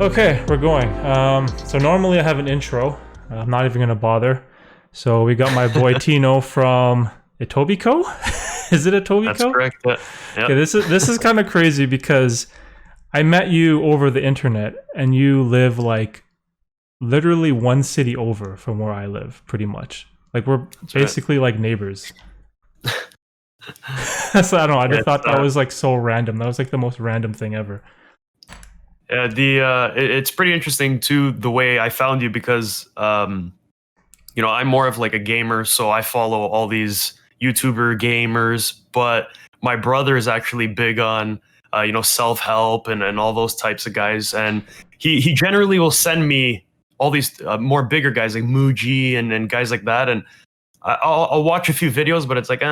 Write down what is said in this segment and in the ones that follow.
Okay, we're going. So normally I have an intro. I'm not even gonna bother. So we got my boy Tino from Etobicoke. Is it Etobicoke? That's correct. Yeah. Yep. Okay, this is kind of crazy because I met you over the internet, and you live like literally one city over from where I live, pretty much. Like we're basically like neighbors. So I don't know. I just thought that was like so random. That was like the most random thing ever. Yeah, it's pretty interesting too the way I found you because I'm more of like a gamer, so I follow all these YouTuber gamers, but my brother is actually big on self-help and all those types of guys, and he generally will send me all these more bigger guys like Muji and guys like that, and I'll watch a few videos, but it's like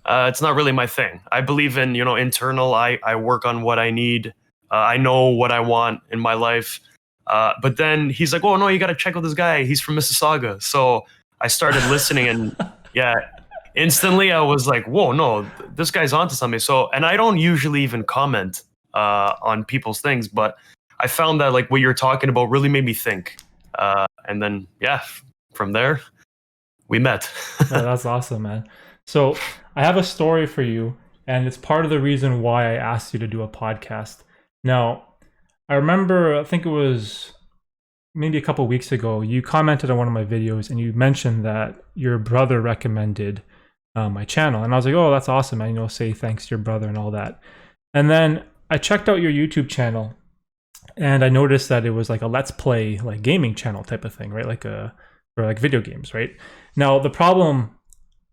it's not really my thing. I believe in internal. I work on what I need. I know what I want in my life. But then he's like, "Oh no, you got to check out this guy. He's from Mississauga." So I started listening, and yeah, instantly I was like, "Whoa, no, this guy's onto something." So, and I don't usually even comment on people's things, but I found that like what you're talking about really made me think. And then from there we met. Oh, that's awesome, man. So I have a story for you, and it's part of the reason why I asked you to do a podcast. Now, I remember, I think it was maybe a couple weeks ago, you commented on one of my videos and you mentioned that your brother recommended my channel. And I was like, oh, that's awesome, man. Say thanks to your brother and all that. And then I checked out your YouTube channel and I noticed that it was like a Let's Play, like gaming channel type of thing, right? For like video games, right? Now, the problem,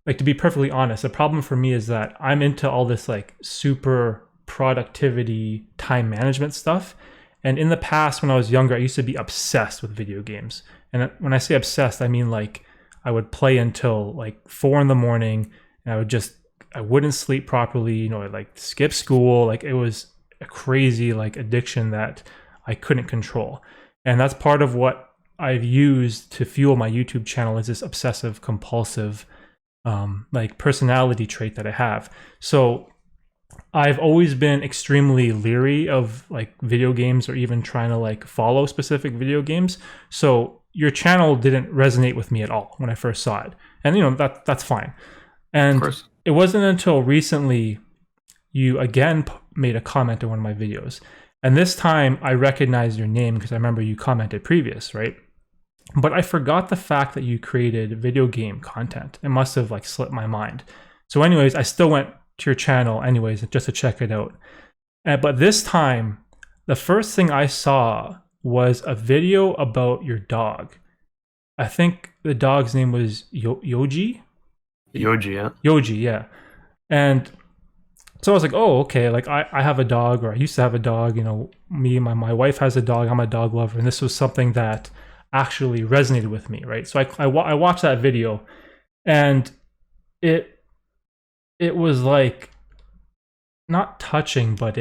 like to be perfectly honest, the problem for me is that I'm into all this like super productivity, time management stuff. And in the past, when I was younger, I used to be obsessed with video games. And when I say obsessed, I mean like I would play until like 4 a.m. and I wouldn't sleep properly. I'd like skip school. Like it was a crazy like addiction that I couldn't control. And that's part of what I've used to fuel my YouTube channel is this obsessive compulsive like personality trait that I have. So I've always been extremely leery of like video games or even trying to like follow specific video games. So your channel didn't resonate with me at all when I first saw it. And that's fine. And it wasn't until recently you again made a comment on one of my videos. And this time I recognized your name because I remember you commented previous, right? But I forgot the fact that you created video game content. It must have like slipped my mind. So anyways, I still went to your channel anyways just to check it out. But this time, the first thing I saw was a video about your dog. I think the dog's name was Yoji? Yoji, yeah. Yoji, yeah. And so I was like, oh, okay, like I have a dog, or I used to have a dog, my wife has a dog, I'm a dog lover, and this was something that actually resonated with me, right? So I watched that video, and it was like not touching, but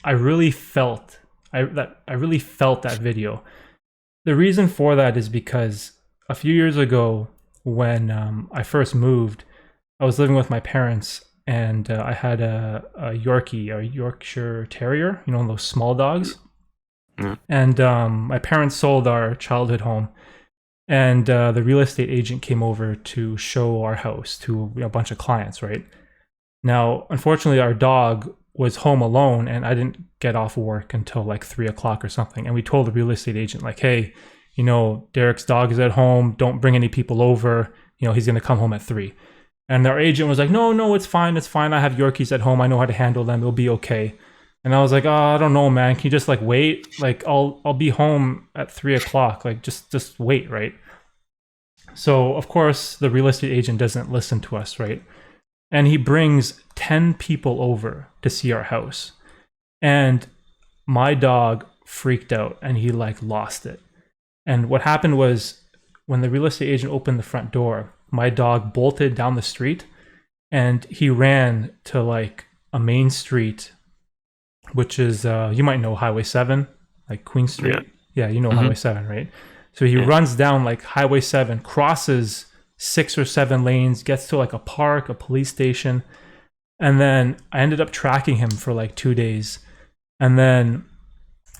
I really felt that video. The reason for that is because a few years ago when I first moved, I was living with my parents, and I had a Yorkie, a Yorkshire Terrier, those small dogs. Mm. And my parents sold our childhood home, and the real estate agent came over to show our house to a bunch of clients, right? Now, unfortunately, our dog was home alone, and I didn't get off work until like 3 o'clock or something. And we told the real estate agent, like, hey, Derek's dog is at home. Don't bring any people over. He's going to come home at 3. And our agent was like, no, it's fine. It's fine. I have Yorkies at home. I know how to handle them. It'll be okay. And I was like, oh, I don't know, man. Can you just like wait? Like, I'll be home at 3 o'clock. Like, just wait, right? So, of course, the real estate agent doesn't listen to us, right? And he brings 10 people over to see our house. And my dog freaked out and he like lost it. And what happened was when the real estate agent opened the front door, my dog bolted down the street and he ran to like a main street, which is, you might know Highway 7, like Queen Street. Yeah, Highway 7, right? So he runs down like Highway 7, crosses 6 or 7 lanes, gets to like a park, a police station. And then I ended up tracking him for like 2 days. And then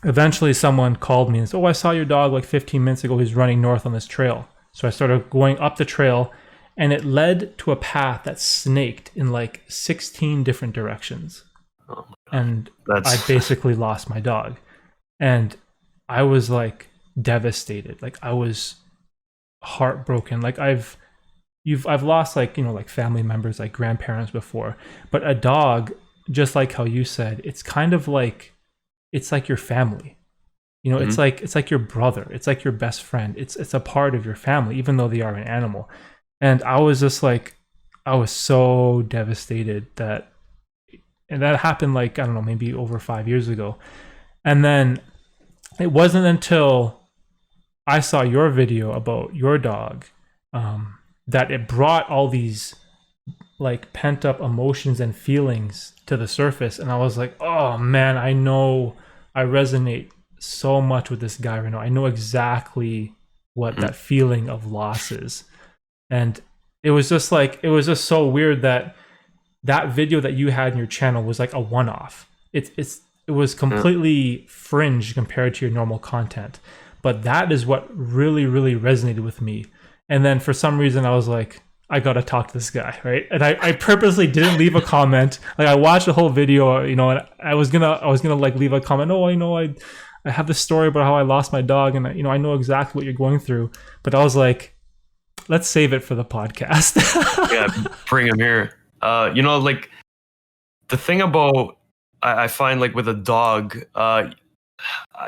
eventually someone called me and said, "Oh, I saw your dog like 15 minutes ago. He's running north on this trail." So I started going up the trail, and it led to a path that snaked in like 16 different directions. Oh, And I that's basically lost my dog. And I was like devastated. Like I was heartbroken. Like I've lost like, like family members, like grandparents before, but a dog, just like how you said, it's kind of like it's like your family. Mhm. It's like your brother. It's like your best friend. It's a part of your family, even though they are an animal. And I was just like, I was so devastated and that happened like I don't know, maybe over 5 years ago. And then it wasn't until I saw your video about your dog that it brought all these like pent up emotions and feelings to the surface, and I was like, oh man, I know I resonate so much with this guy right now. I know exactly what Mhm. that feeling of loss is. And it was just so weird that that video that you had in your channel was like a one off. It was Yeah. completely fringe compared to your normal content. But that is what really, really resonated with me. And then for some reason I was like, I gotta talk to this guy, right? And I purposely didn't leave a comment. Like I watched the whole video, and I was gonna like leave a comment. Oh, I have this story about how I lost my dog, and I know exactly what you're going through. But I was like, let's save it for the podcast. Yeah, bring him here. Like the thing about I find like with a dog,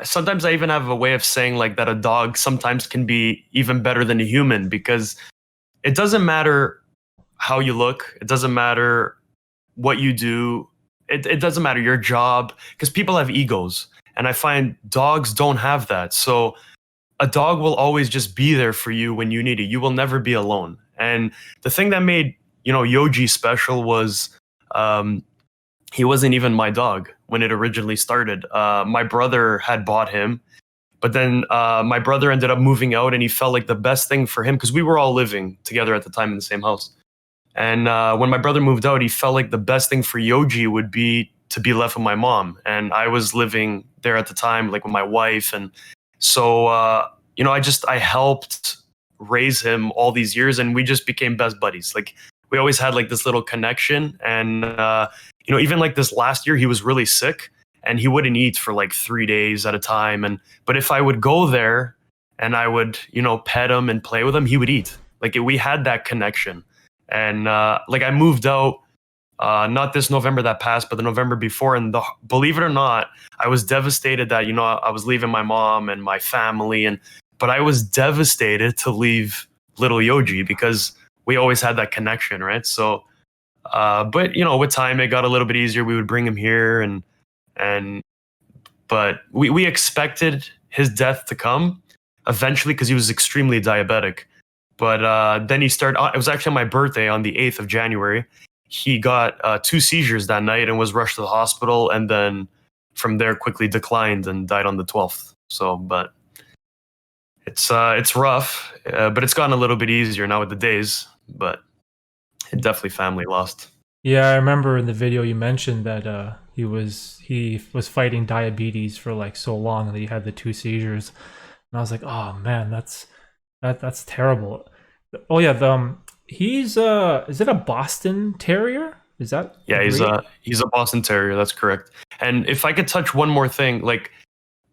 sometimes I even have a way of saying like that a dog sometimes can be even better than a human because it doesn't matter how you look, it doesn't matter what you do, it doesn't matter your job because people have egos, and I find dogs don't have that. So a dog will always just be there for you when you need it. You will never be alone. And the thing that made Yoji special was um, he wasn't even my dog when it originally started. My brother had bought him, but then my brother ended up moving out, and he felt like the best thing for him because we were all living together at the time in the same house. And when my brother moved out, he felt like the best thing for Yoji would be to be left with my mom, and I was living there at the time, like with my wife, and so I helped raise him all these years, and we just became best buddies. Like we always had like this little connection, and even like this last year, he was really sick, and he wouldn't eat for like 3 days at a time. And but if I would go there and I would pet him and play with him, he would eat. Like we had that connection, and like I moved out not this November that passed, but the November before. And believe it or not, I was devastated that I was leaving my mom and my family, but I was devastated to leave little Yoji because we always had that connection, right? So, but with time it got a little bit easier. We would bring him here, and but we expected his death to come eventually because he was extremely diabetic. But then he started. It was actually on my birthday on the 8th of January. He got 2 seizures that night and was rushed to the hospital, and then from there quickly declined and died on the 12th. So, but it's rough, but it's gotten a little bit easier now with the days. But it definitely family lost. Yeah, I remember in the video you mentioned that he was fighting diabetes for like so long that he had the two seizures, and I was like, oh man, that's terrible. Oh yeah, he's is it a Boston Terrier? Is that a Yeah, breed? he's a Boston Terrier. That's correct. And if I could touch one more thing, like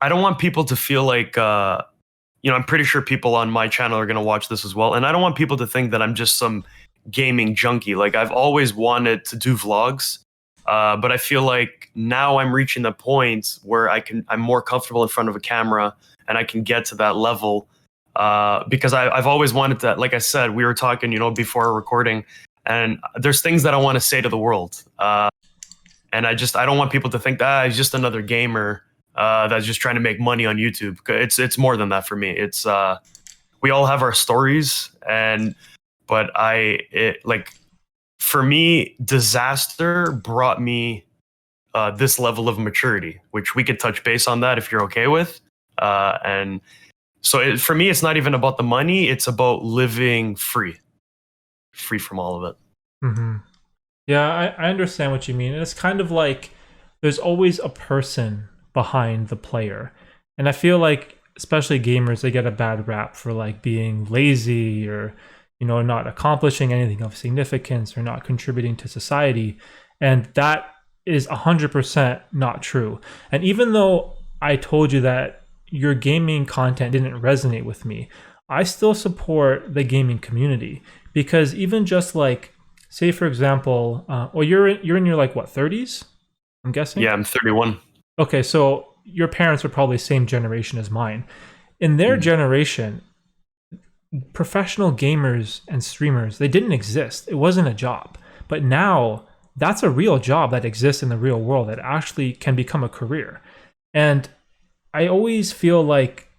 I don't want people to feel like I'm pretty sure people on my channel are going to watch this as well, and I don't want people to think that I'm just some gaming junkie. Like I've always wanted to do vlogs, but I feel like now I'm reaching the point where I'm more comfortable in front of a camera and I can get to that level because I've always wanted to. Like I said, we were talking, before recording, and there's things that I want to say to the world. And I don't want people to think that he's just another gamer that's just trying to make money on YouTube. It's more than that for me. It's we all have our stories, but like for me, disaster brought me this level of maturity, which we could touch base on that if you're okay with. And so for me, it's not even about the money; it's about living free from all of it. Mm-hmm. Yeah, I understand what you mean. And it's kind of like there's always a person behind the player. And I feel like especially gamers, they get a bad rap for like being lazy or not accomplishing anything of significance or not contributing to society. And that is 100% not true. And even though I told you that your gaming content didn't resonate with me, I still support the gaming community because even just like, say for example, well, you're in your like what 30s, I'm guessing. Yeah, I'm 31. Okay, so your parents are probably same generation as mine. In their Mhm. generation, professional gamers and streamers, they didn't exist. It wasn't a job. But now that's a real job that exists in the real world that actually can become a career. And I always feel like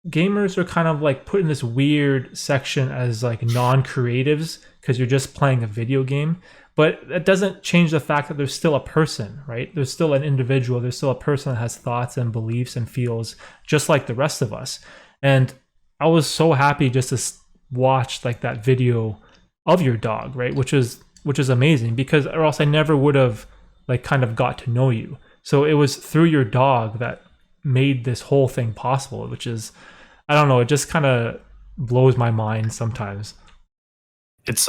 gamers are kind of like put in this weird section as like non-creatives because you're just playing a video game, but that doesn't change the fact that there's still a person, right? There's still an individual, there's still a person that has thoughts and beliefs and feels just like the rest of us. And I was so happy just to watch like that video of your dog, right? Which is amazing because or else I never would have like kind of got to know you. So it was through your dog that made this whole thing possible, which is, I don't know, it just kind of blows my mind sometimes. It's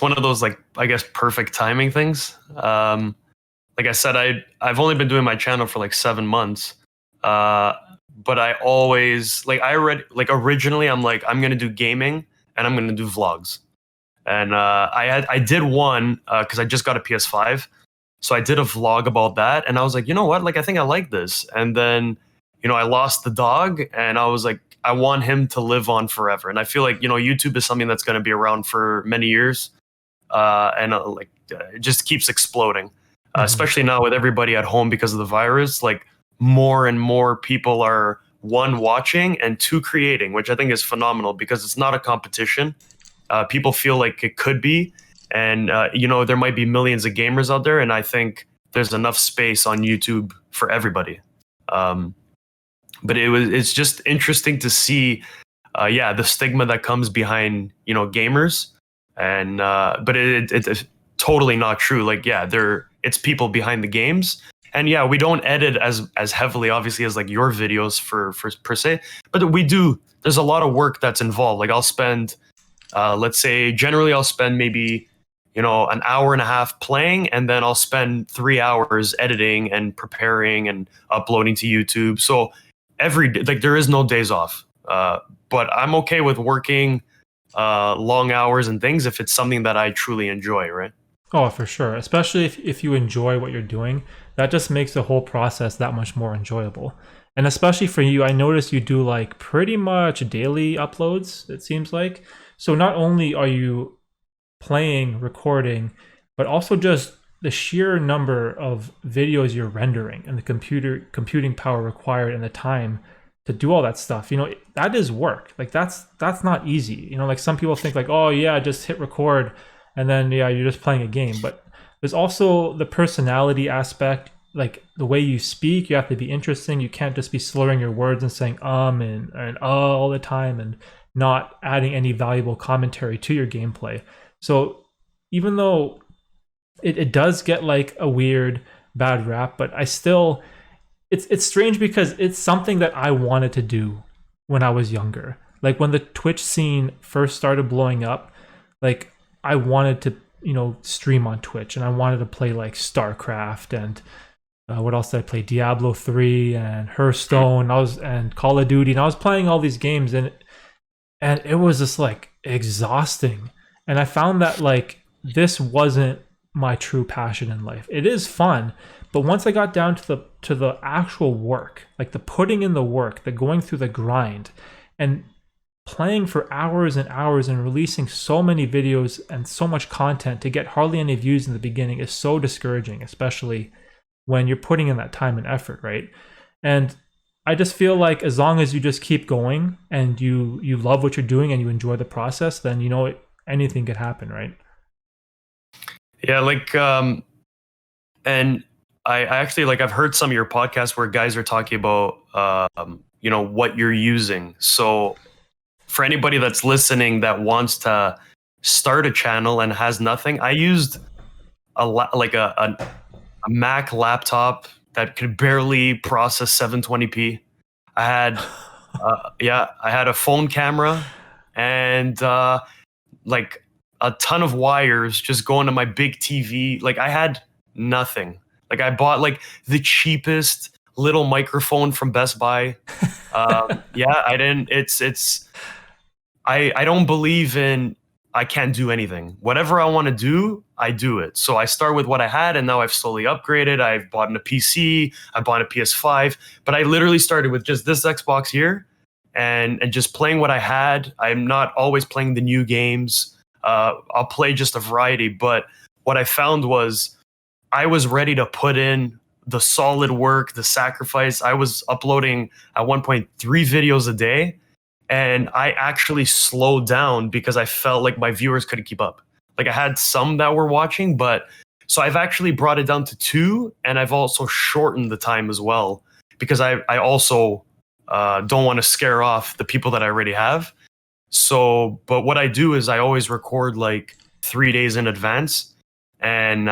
one of those, like, I guess, perfect timing things. Like I said, I've only been doing my channel for like 7 months. Uh, but I always originally I'm like, I'm gonna do gaming and I'm gonna do vlogs. And I did one because I just got a PS5, so I did a vlog about that, and I was like, you know what, like I think I like this. And then I lost the dog, and I was like, I want him to live on forever. And I feel like YouTube is something that's going to be around for many years, it just keeps exploding, Hmm. especially now with everybody at home because of the virus. Like, more and more people are, one, watching, and two, creating, which I think is phenomenal because it's not a competition. People feel like it could be, and there might be millions of gamers out there, and I think there's enough space on YouTube for everybody. Um, but it's just interesting to see, the stigma that comes behind gamers, and but it's totally not true. Like, yeah, it's people behind the games. And yeah, we don't edit as heavily, obviously, as like your videos for per se, but we do. There's a lot of work that's involved. Like, I'll spend, let's say, generally I'll spend maybe an hour and a half playing, and then I'll spend 3 hours editing and preparing and uploading to YouTube. So every day, like, there is no days off. But I'm okay with working long hours and things if it's something that I truly enjoy, right? Oh, for sure. Especially if you enjoy what you're doing, that just makes the whole process that much more enjoyable. And especially for you, I notice you do like pretty much daily uploads, it seems like. So not only are you playing, recording, but also just the sheer number of videos you're rendering and the computing power required and the time to do all that stuff. That is work. Like that's not easy. Like some people think like, oh yeah, just hit record and then yeah, you're just playing a game. But there's also the personality aspect, like the way you speak, you have to be interesting. You can't just be slurring your words and saying and all the time and not adding any valuable commentary to your gameplay. So even though it does get like a weird bad rap, but I still it's strange because it's something that I wanted to do when I was younger. Like when the Twitch scene first started blowing up, like I wanted to, stream on Twitch and I wanted to play like StarCraft and what else did I play? Diablo 3 and Hearthstone. And Call of Duty, and I was playing all these games and it was just like exhausting. And I found that like this wasn't my true passion in life. It is fun, but once I got down to the actual work, like the putting in the work, the going through the grind and playing for hours and hours and releasing so many videos and so much content to get hardly any views in the beginning is so discouraging, especially when you're putting in that time and effort, right? And I just feel like as long as you just keep going and you love what you're doing and you enjoy the process, then anything could happen, right? Yeah, like, and I actually, like, I've heard some of your podcasts where guys are talking about what you're using. So for anybody that's listening that wants to start a channel and has nothing, I used like a Mac laptop that could barely process 720p. I had I had a phone camera and like a ton of wires just going to my big TV. Like I had nothing. Like I bought like the cheapest little microphone from Best Buy. Yeah, I didn't. It's I don't believe in I can't do anything. Whatever I want to do, I do it. So I start with what I had, and now I've slowly upgraded. I've bought a PC, I bought a PS5, but I literally started with just this Xbox here, and just playing what I had. I'm not always playing the new games. I'll play just a variety, but what I found was I was ready to put in the solid work, the sacrifice. I was uploading at one point 3 videos a day, and I actually slowed down because I felt like my viewers couldn't keep up. Like I had some that were watching, but so I've actually brought it down to 2, and I've also shortened the time as well because I also don't want to scare off the people that I already have. So, but what I do is I always record like 3 days in advance, and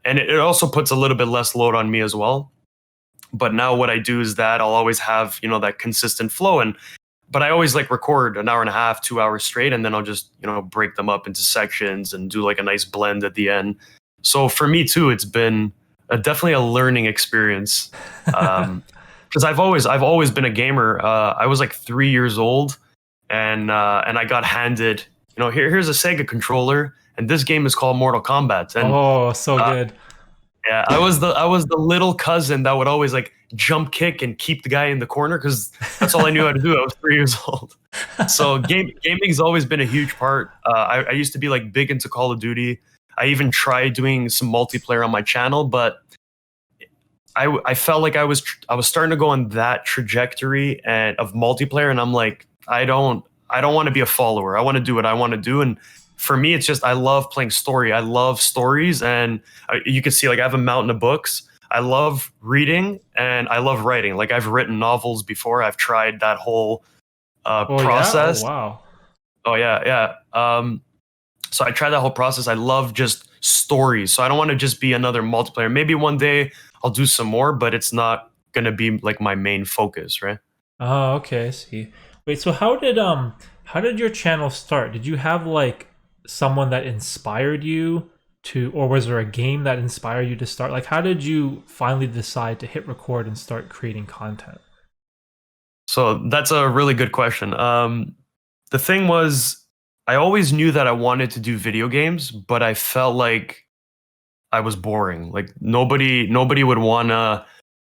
it also puts a little bit less load on me as well. But now what I do is that I'll always have that consistent flow, and but I always like record an hour and a half, 2 hours straight, and then I'll just break them up into sections and do like a nice blend at the end. So for me too, it's been definitely a learning experience. Because I've always been a gamer. I was like 3 years old, and I got handed here's a Sega controller, and this game is called Mortal Kombat. And Oh, so good. yeah, I was the little cousin that would always like jump kick and keep the guy in the corner because that's all I knew how to do. I was 3 years old. So gaming's always been a huge part. I used to be like big into Call of Duty. I even tried doing some multiplayer on my channel, but I felt like I was starting to go on that trajectory and of multiplayer, and I'm like, I don't want to be a follower. I want to do what I want to do. And for me, it's just I love playing story. I love stories, and you can see like I have a mountain of books. I love reading and I love writing. Like I've written novels before. I've tried that whole Oh yeah. Oh process. wow. Oh yeah, yeah. So I tried that whole process. I love just stories. So I don't want to just be another multiplayer. Maybe one day I'll do some more, but it's not gonna be like my main focus, right? Oh, okay. I see. Wait, so how did your channel start? Did you have like someone that inspired you to, or was there a game that inspired you to start? Like, how did you finally decide to hit record and start creating content? So that's a really good question. The thing was, I always knew that I wanted to do video games, but I felt like I was boring. Like nobody would wanna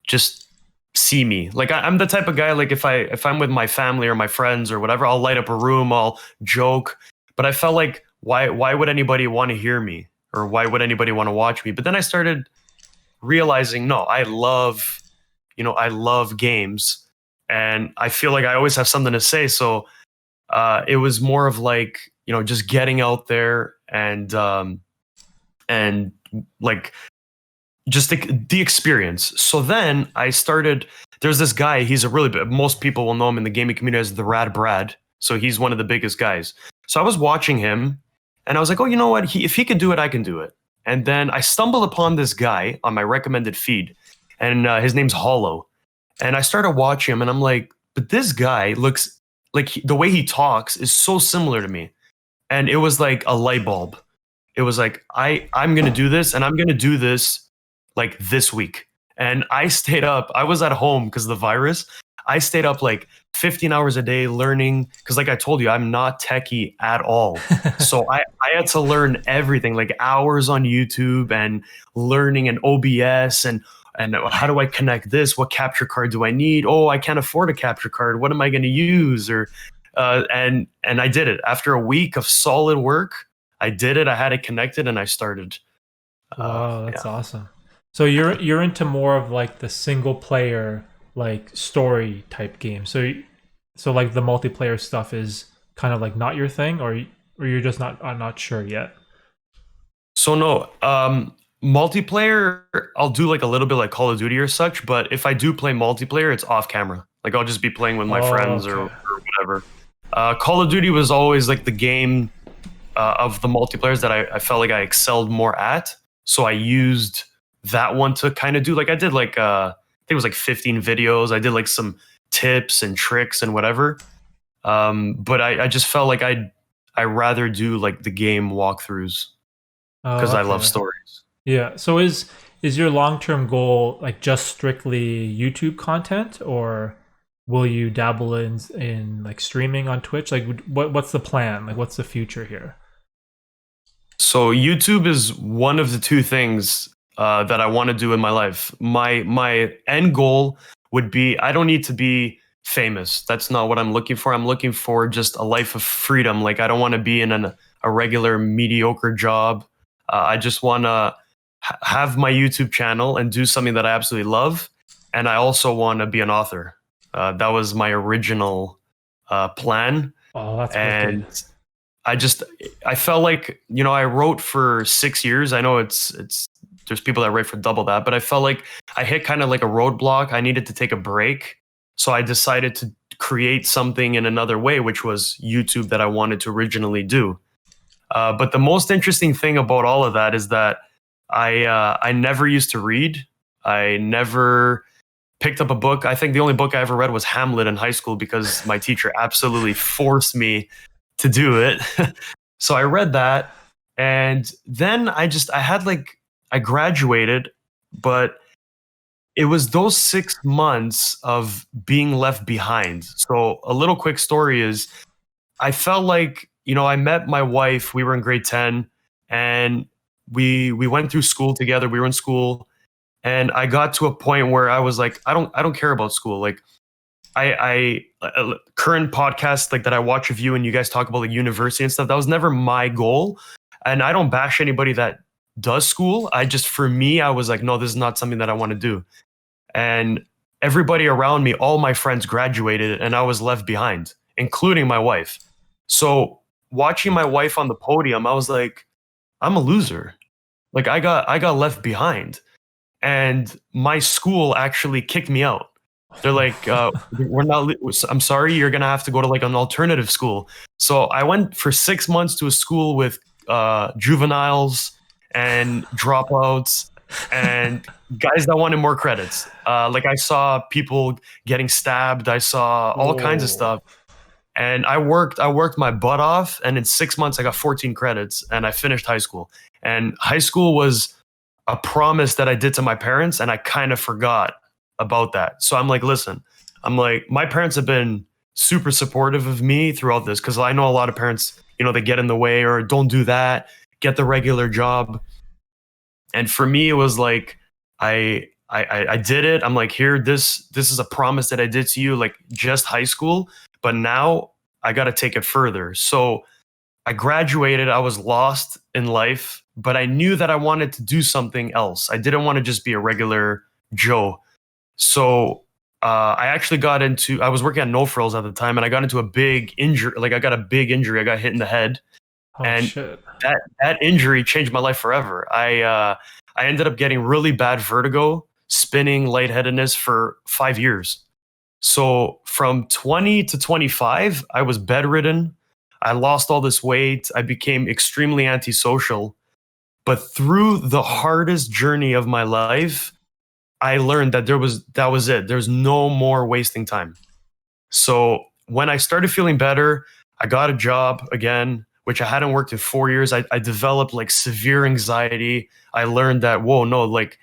just see me. Like I'm the type of guy, like if I'm with my family or my friends or whatever, I'll light up a room, I'll joke. But I felt like why would anybody want to hear me, or why would anybody want to watch me? But then I started realizing, no, I love games, and I feel like I always have something to say. So it was more of like just getting out there and like just the experience. So then I started. There's this guy. He's a really big. Most people will know him in the gaming community as the Rad Brad. So he's one of the biggest guys. So I was watching him, and I was like, oh, you know what? If he could do it, I can do it. And then I stumbled upon this guy on my recommended feed, and his name's Hollow. And I started watching him, and I'm like, but this guy looks like the way he talks is so similar to me. And it was like a light bulb. It was like I'm gonna do this, and I'm gonna do this like this week. And I stayed up. I was at home because of the virus. I stayed up like 15 hours a day learning because, like I told you, I'm not techie at all. So I had to learn everything, like hours on YouTube and learning an OBS and how do I connect this? What capture card do I need? Oh, I can't afford a capture card. What am I going to use? Or and I did it after a week of solid work. I did it. I had it connected, and I started. Wow, that's Yeah. awesome. So you're into more of like the single player like story type game. So like the multiplayer stuff is kind of like not your thing, or you're just not sure yet. So no, multiplayer. I'll do like a little bit like Call of Duty or such. But if I do play multiplayer, it's off camera. Like I'll just be playing with my Oh, friends or okay. whatever. Call of Duty was always like the game of the multiplayers that I felt like I excelled more at. So I used that one to kind of do. Like I did like I think it was like 15 videos. I did like some tips and tricks and whatever. But I just felt like I rather do like the game walkthroughs Oh, because I love okay. stories. Yeah. So is your long-term goal like just strictly YouTube content, or will you dabble in like streaming on Twitch? Like what's the plan? Like what's the future here? So YouTube is one of the two things that I want to do in my life. My end goal would be I don't need to be famous. That's not what I'm looking for. I'm looking for just a life of freedom. Like I don't want to be in a regular mediocre job. I just want to have my YouTube channel and do something that I absolutely love. And I also want to be an author. That was my original plan. Oh, that's And wicked. I just I felt like I wrote for 6 years. I know it's there's people that write for double that, but I felt like I hit kind of like a roadblock. I needed to take a break, so I decided to create something in another way, which was YouTube that I wanted to originally do. But the most interesting thing about all of that is that I never used to read. I never picked up a book. I think the only book I ever read was Hamlet in high school because my teacher absolutely forced me to do it. So I read that, and then I had like I graduated, but it was those 6 months of being left behind. So a little quick story is I felt like I met my wife. We were in grade 10, and we went through school together. We were in school, and I got to a point where I was like, I don't care about school. Like I current podcasts like that I watch of you and you guys talk about like university and stuff. That was never my goal, and I don't bash anybody that does school. I just for me, I was like, no, this is not something that I want to do. And everybody around me, all my friends graduated, and I was left behind, including my wife. So watching my wife on the podium, I was like, I'm a loser. Like I got left behind, and my school actually kicked me out. They're like, we're not. I'm sorry, you're gonna have to go to like an alternative school. So I went for 6 months to a school with juveniles and dropouts and guys that wanted more credits. Like I saw people getting stabbed. I saw all kinds of Whoa. stuff. And I worked my butt off. And in 6 months, I got 14 credits and I finished high school. And high school was a promise that I did to my parents, and I kind of forgot about that. So I'm like, listen, I'm like, my parents have been super supportive of me throughout this because I know a lot of parents, they get in the way or don't do that, get the regular job. And for me, it was like, I did it. I'm like, here, this is a promise that I did to you, like just high school, but now I got to take it further. So I graduated. I was lost in life, but I knew that I wanted to do something else. I didn't want to just be a regular Joe. So I actually I was working at No Frills at the time, and I got into a big injury. Like I got a big injury. I got hit in the head, Oh and shit. that injury changed my life forever. I ended up getting really bad vertigo, spinning, lightheadedness for 5 years. So from 20 to 25, I was bedridden. I lost all this weight. I became extremely antisocial. But through the hardest journey of my life, I learned that that was it. There's no more wasting time. So when I started feeling better, I got a job again, which I hadn't worked in 4 years. I developed like severe anxiety. I learned that, whoa, no, like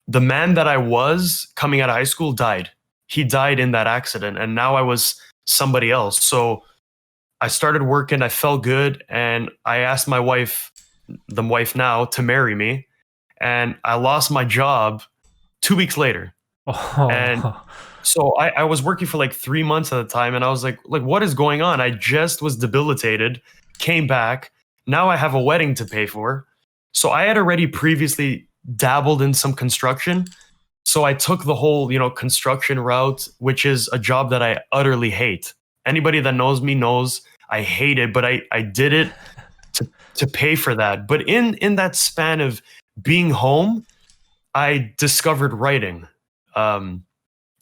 the man that I was coming out of high school died. He died in that accident. And now I was somebody else. So I started working. I felt good. And I asked my wife, the wife now, to marry me. And I lost my job 2 weeks later. And Oh. so I was working for like 3 months at the time, and I was like, what is going on? I just was debilitated, came back. Now I have a wedding to pay for. So I had already previously dabbled in some construction. So I took the whole, construction route, which is a job that I utterly hate. Anybody that knows me knows I hate it, but I did it to pay for that. But in that span of being home, I discovered writing. And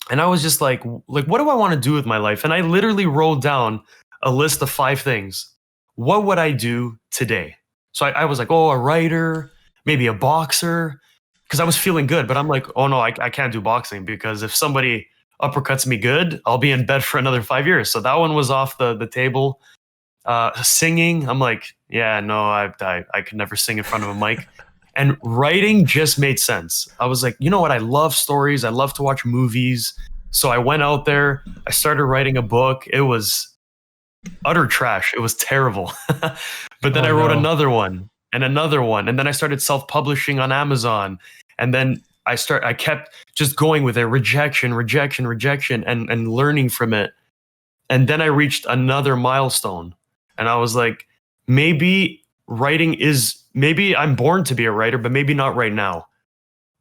I was just like, what do I want to do with my life? And I literally wrote down a list of 5 things. What would I do today? So I was like, oh, a writer, maybe a boxer. because I was feeling good, but I'm like, oh no, I can't do boxing because if somebody uppercuts me good, I'll be in bed for another 5 years. So that one was off the table. Singing, I'm like, yeah, no, I could never sing in front of a mic. And writing just made sense. I was like, you know what? I love stories. I love to watch movies. So I went out there. I started writing a book. It was utter trash. It was terrible. But then Oh I wrote no. another one and another one. And then I started self-publishing on Amazon. And then I kept just going with it, rejection, rejection, rejection, and learning from it. And then I reached another milestone. And I was like, maybe maybe I'm born to be a writer, but maybe not right now.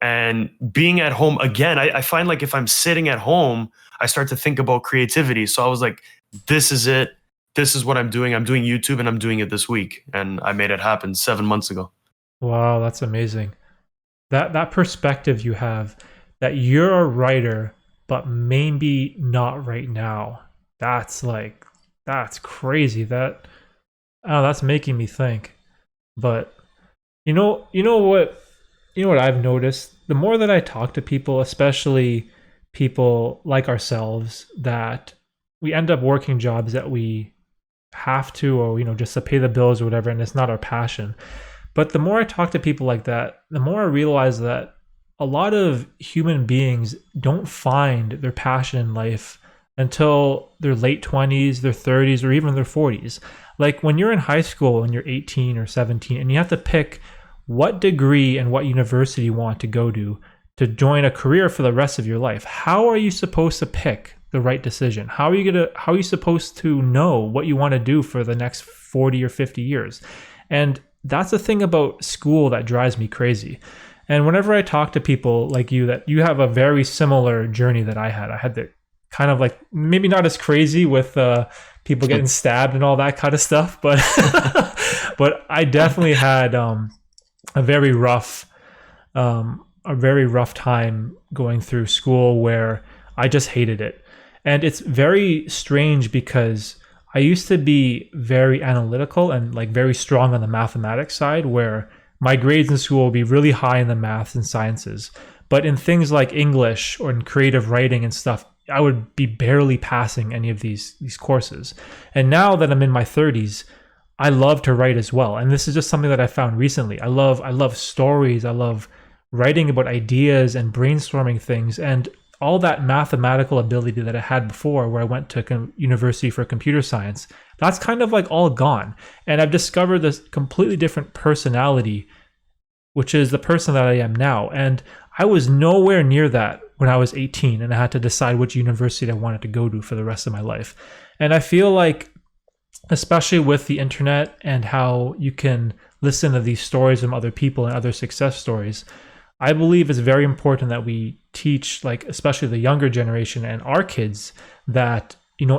And being at home again, I find like if I'm sitting at home, I start to think about creativity. So I was like, this is it. This is what I'm doing. I'm doing YouTube and I'm doing it this week. And I made it happen 7 months ago. Wow, that's amazing. That perspective you have, that you're a writer, but maybe not right now. That's like that's crazy. That's making me think. But you know what I've noticed? The more that I talk to people, especially people like ourselves, that we end up working jobs that we have to, or just to pay the bills or whatever, and it's not our passion. But the more I talk to people like that, the more I realize that a lot of human beings don't find their passion in life until their late 20s, their 30s, or even their 40s. Like when you're in high school and you're 18 or 17 and you have to pick what degree and what university you want to go to join a career for the rest of your life. How are you supposed to pick the right decision? How are you supposed to know what you want to do for the next 40 or 50 years? And that's the thing about school that drives me crazy. And whenever I talk to people like you, that you have a very similar journey that I had the kind of like maybe not as crazy with people getting stabbed and all that kind of stuff, but but I definitely had a very rough time going through school where I just hated it. And it's very strange because I used to be very analytical and like very strong on the mathematics side, where my grades in school would be really high in the maths and sciences. But in things like English or in creative writing and stuff, I would be barely passing any of these courses. And now that I'm in my 30s, I love to write as well. And this is just something that I found recently. I love stories. I love writing about ideas and brainstorming things, and all that mathematical ability that I had before, where I went to university for computer science, that's kind of like all gone. And I've discovered this completely different personality, which is the person that I am now. And I was nowhere near that when I was 18 and I had to decide which university I wanted to go to for the rest of my life. And I feel like, especially with the internet and how you can listen to these stories from other people and other success stories, I believe it's very important that we teach, like especially the younger generation and our kids, that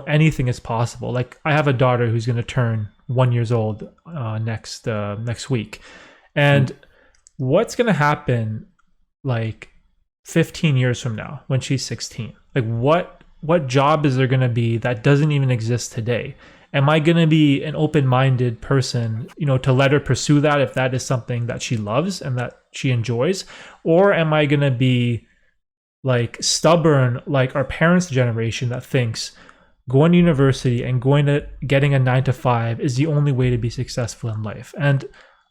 anything is possible. Like I have a daughter who's going to turn 1 year old next week, and what's going to happen like 15 years from now when she's 16? Like what job is there going to be that doesn't even exist today? Am I going to be an open-minded person, to let her pursue that if that is something that she loves and that she enjoys? Or am I going to be like stubborn, like our parents' generation that thinks going to university and getting a 9 to 5 is the only way to be successful in life? And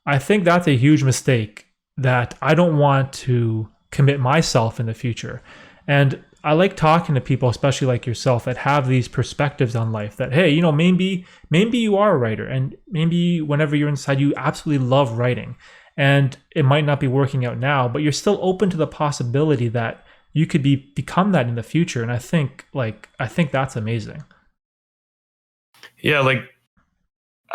I think that's a huge mistake that I don't want to commit myself in the future. And I like talking to people, especially like yourself, that have these perspectives on life, that, hey, maybe you are a writer, and maybe whenever you're inside, you absolutely love writing, and it might not be working out now, but you're still open to the possibility that you could become that in the future. And I think that's amazing. Yeah, like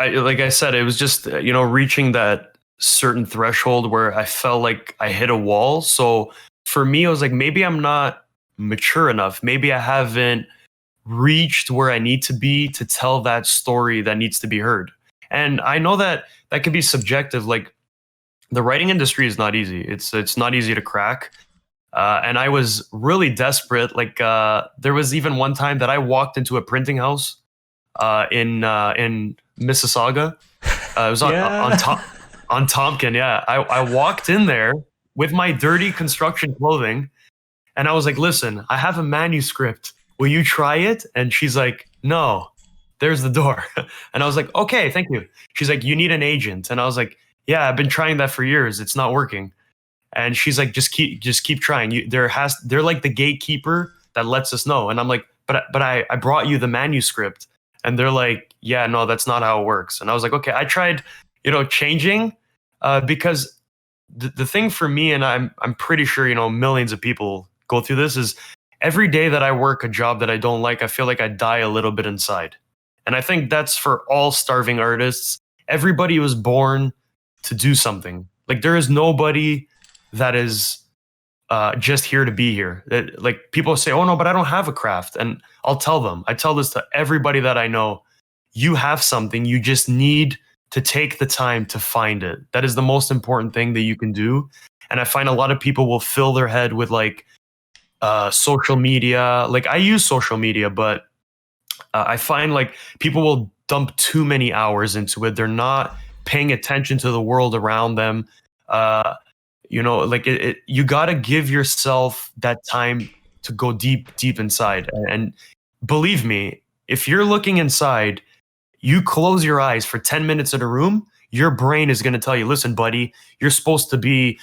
I said, it was just reaching that certain threshold where I felt like I hit a wall. So for me, I was like, maybe I'm not mature enough. Maybe I haven't reached where I need to be to tell that story that needs to be heard. And I know that that can be subjective. Like the writing industry is not easy. It's not easy to crack. And I was really desperate. Like there was even one time that I walked into a printing house in Mississauga. It was Yeah. on Tompkin. Yeah, I walked in there with my dirty construction clothing. And I was like, listen, I have a manuscript. Will you try it? And she's like, no, there's the door. And I was like, okay, thank you. She's like, you need an agent. And I was like, yeah, I've been trying that for years. It's not working. And she's like, just keep trying. They're like the gatekeeper that lets us know. And I'm like, but I brought you the manuscript. And they're like, yeah, no, that's not how it works. And I was like, okay, I tried, changing, because the thing for me, and I'm pretty sure, millions of people go through this, is every day that I work a job that I don't like, I feel like I die a little bit inside. And I think that's for all starving artists. Everybody was born to do something. Like there is nobody that is just here to be here. Like people say, oh no, but I don't have a craft. And I'll tell them, I tell this to everybody that I know, you have something, you just need to take the time to find it. That is the most important thing that you can do. And I find a lot of people will fill their head with like social media. Like I use social media, but I find like people will dump too many hours into it. They're not paying attention to the world around them. Like you got to give yourself that time to go deep inside. And believe me, if you're looking inside, you close your eyes for 10 minutes in a room, your brain is going to tell you, listen, buddy, you're supposed to be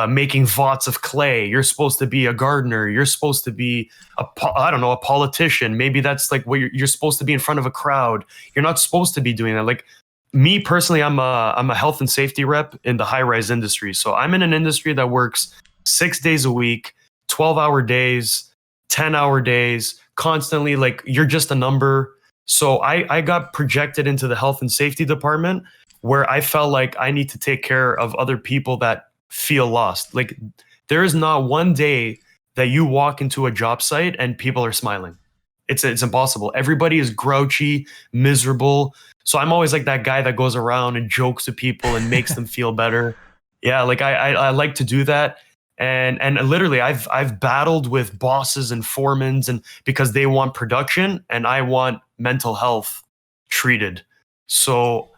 making pots of clay. You're supposed to be a gardener. You're supposed to be a politician. Maybe that's like what you're supposed to be in front of a crowd. You're not supposed to be doing that. Like me personally, I'm a health and safety rep in the high-rise industry. So I'm in an industry that works 6 days a week, 12-hour days, 10-hour days, constantly. Like you're just a number. So I got projected into the health and safety department where I felt like I need to take care of other people that feel lost. Like there is not one day that you walk into a job site and people are smiling. It's impossible. Everybody is grouchy, miserable. So I'm always like that guy that goes around and jokes to people and makes them feel better. Yeah, like I like to do that. And literally I've battled with bosses and foremans and because they want production and I want mental health treated. So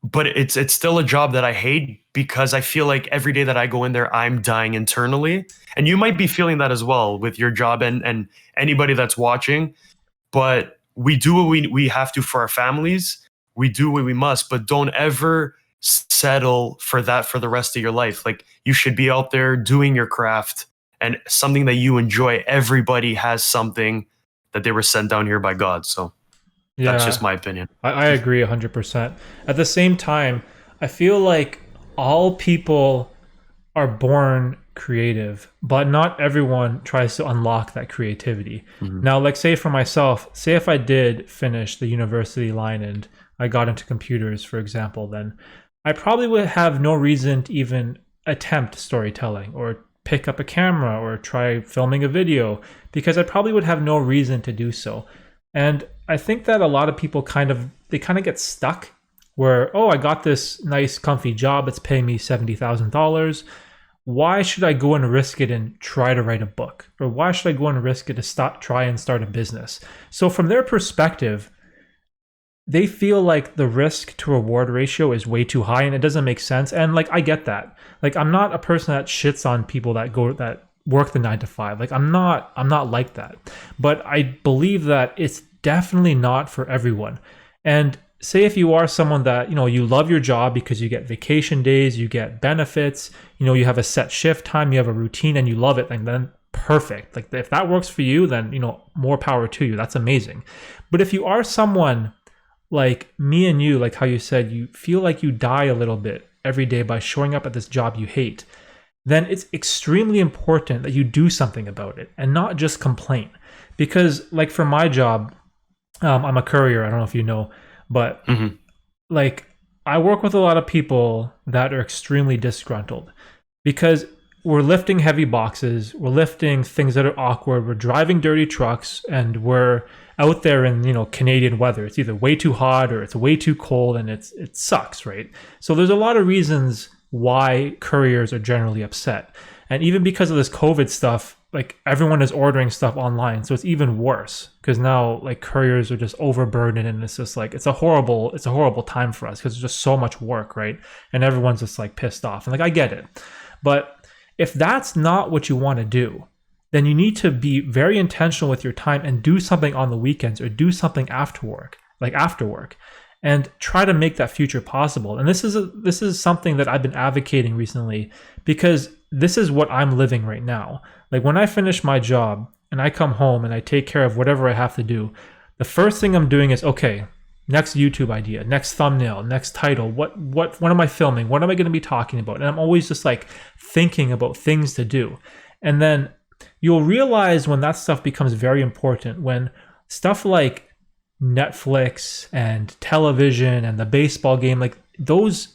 but it's still a job that I hate because I feel like every day that I go in there, I'm dying internally. And you might be feeling that as well with your job and anybody that's watching. But we do what we have to for our families. We do what we must, but don't ever settle for that for the rest of your life. Like you should be out there doing your craft and something that you enjoy. Everybody has something that they were sent down here by God. So that's just Yeah, my opinion. I agree 100%. At the same time, I feel like all people are born creative, but not everyone tries to unlock that creativity. Mhm. Now, like say for myself, say if I did finish the university line and I got into computers, for example, then I probably would have no reason to even attempt storytelling or pick up a camera or try filming a video because I probably would have no reason to do so. And I think that a lot of people kind of get stuck where, oh, I got this nice comfy job, it's paying me $70,000. Why should I go and risk it and try to write a book? Or why should I go and risk it to try and start a business? So from their perspective, they feel like the risk to reward ratio is way too high and it doesn't make sense. And like I get that. Like I'm not a person that shits on people that work the 9 to 5. Like I'm not like that. But I believe that it's definitely not for everyone. And say if you are someone that, you love your job because you get vacation days, you get benefits, you have a set shift time, you have a routine and you love it, and then perfect. Like if that works for you, then, more power to you. That's amazing. But if you are someone like me and you, like how you said, you feel like you die a little bit every day by showing up at this job you hate, then it's extremely important that you do something about it and not just complain. Because like for my job, I'm a courier. I don't know if you know, but like I work with a lot of people that are extremely disgruntled because we're lifting heavy boxes, we're lifting things that are awkward, we're driving dirty trucks, and we're out there in Canadian weather. It's either way too hot or it's way too cold, and it sucks, right? So there's a lot of reasons why couriers are generally upset, and even because of this COVID stuff, like everyone is ordering stuff online, so it's even worse because now like couriers are just overburdened, and it's just like it's a horrible time for us because there's just so much work, right? And everyone's just like pissed off, and like I get it, but If that's not what you want to do, then you need to be very intentional with your time and do something on the weekends or do something after work, and try to make that future possible. And this is something that I've been advocating recently, because this is what I'm living right now. Like when I finish my job and I come home and I take care of whatever I have to do, the first thing I'm doing is, okay, next YouTube idea, next thumbnail, next title, what am I filming? What am I going to be talking about? And I'm always just like thinking about things to do. And then you'll realize when that stuff becomes very important, when stuff like Netflix and television and the baseball game, like those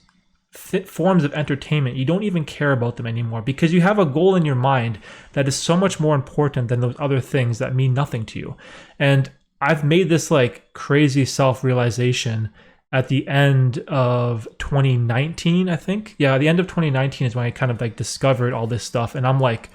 forms of entertainment, you don't even care about them anymore, because you have a goal in your mind that is so much more important than those other things that mean nothing to you. And I've made this like crazy self-realization at the end of 2019, I think. Yeah, the end of 2019 is when I kind of like discovered all this stuff. And I'm like,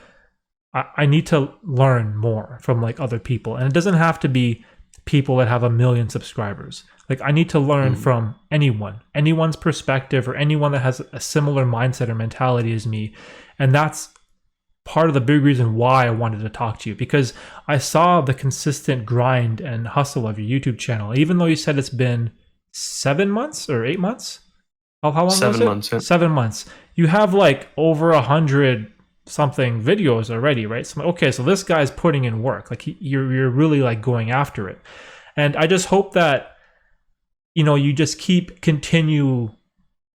I need to learn more from like other people. And it doesn't have to be people that have 1 million subscribers. Like I need to learn from anyone's perspective, or anyone that has a similar mindset or mentality as me. And that's part of the big reason why I wanted to talk to you, because I saw the consistent grind and hustle of your YouTube channel. Even though you said it's been 7 months or 8 months. How long was it? 7 months. Yeah. 7 months. You have like over 100 something videos already, right? So okay, so this guy's putting in work. Like you're really like going after it. And I just hope that, you know, you just continue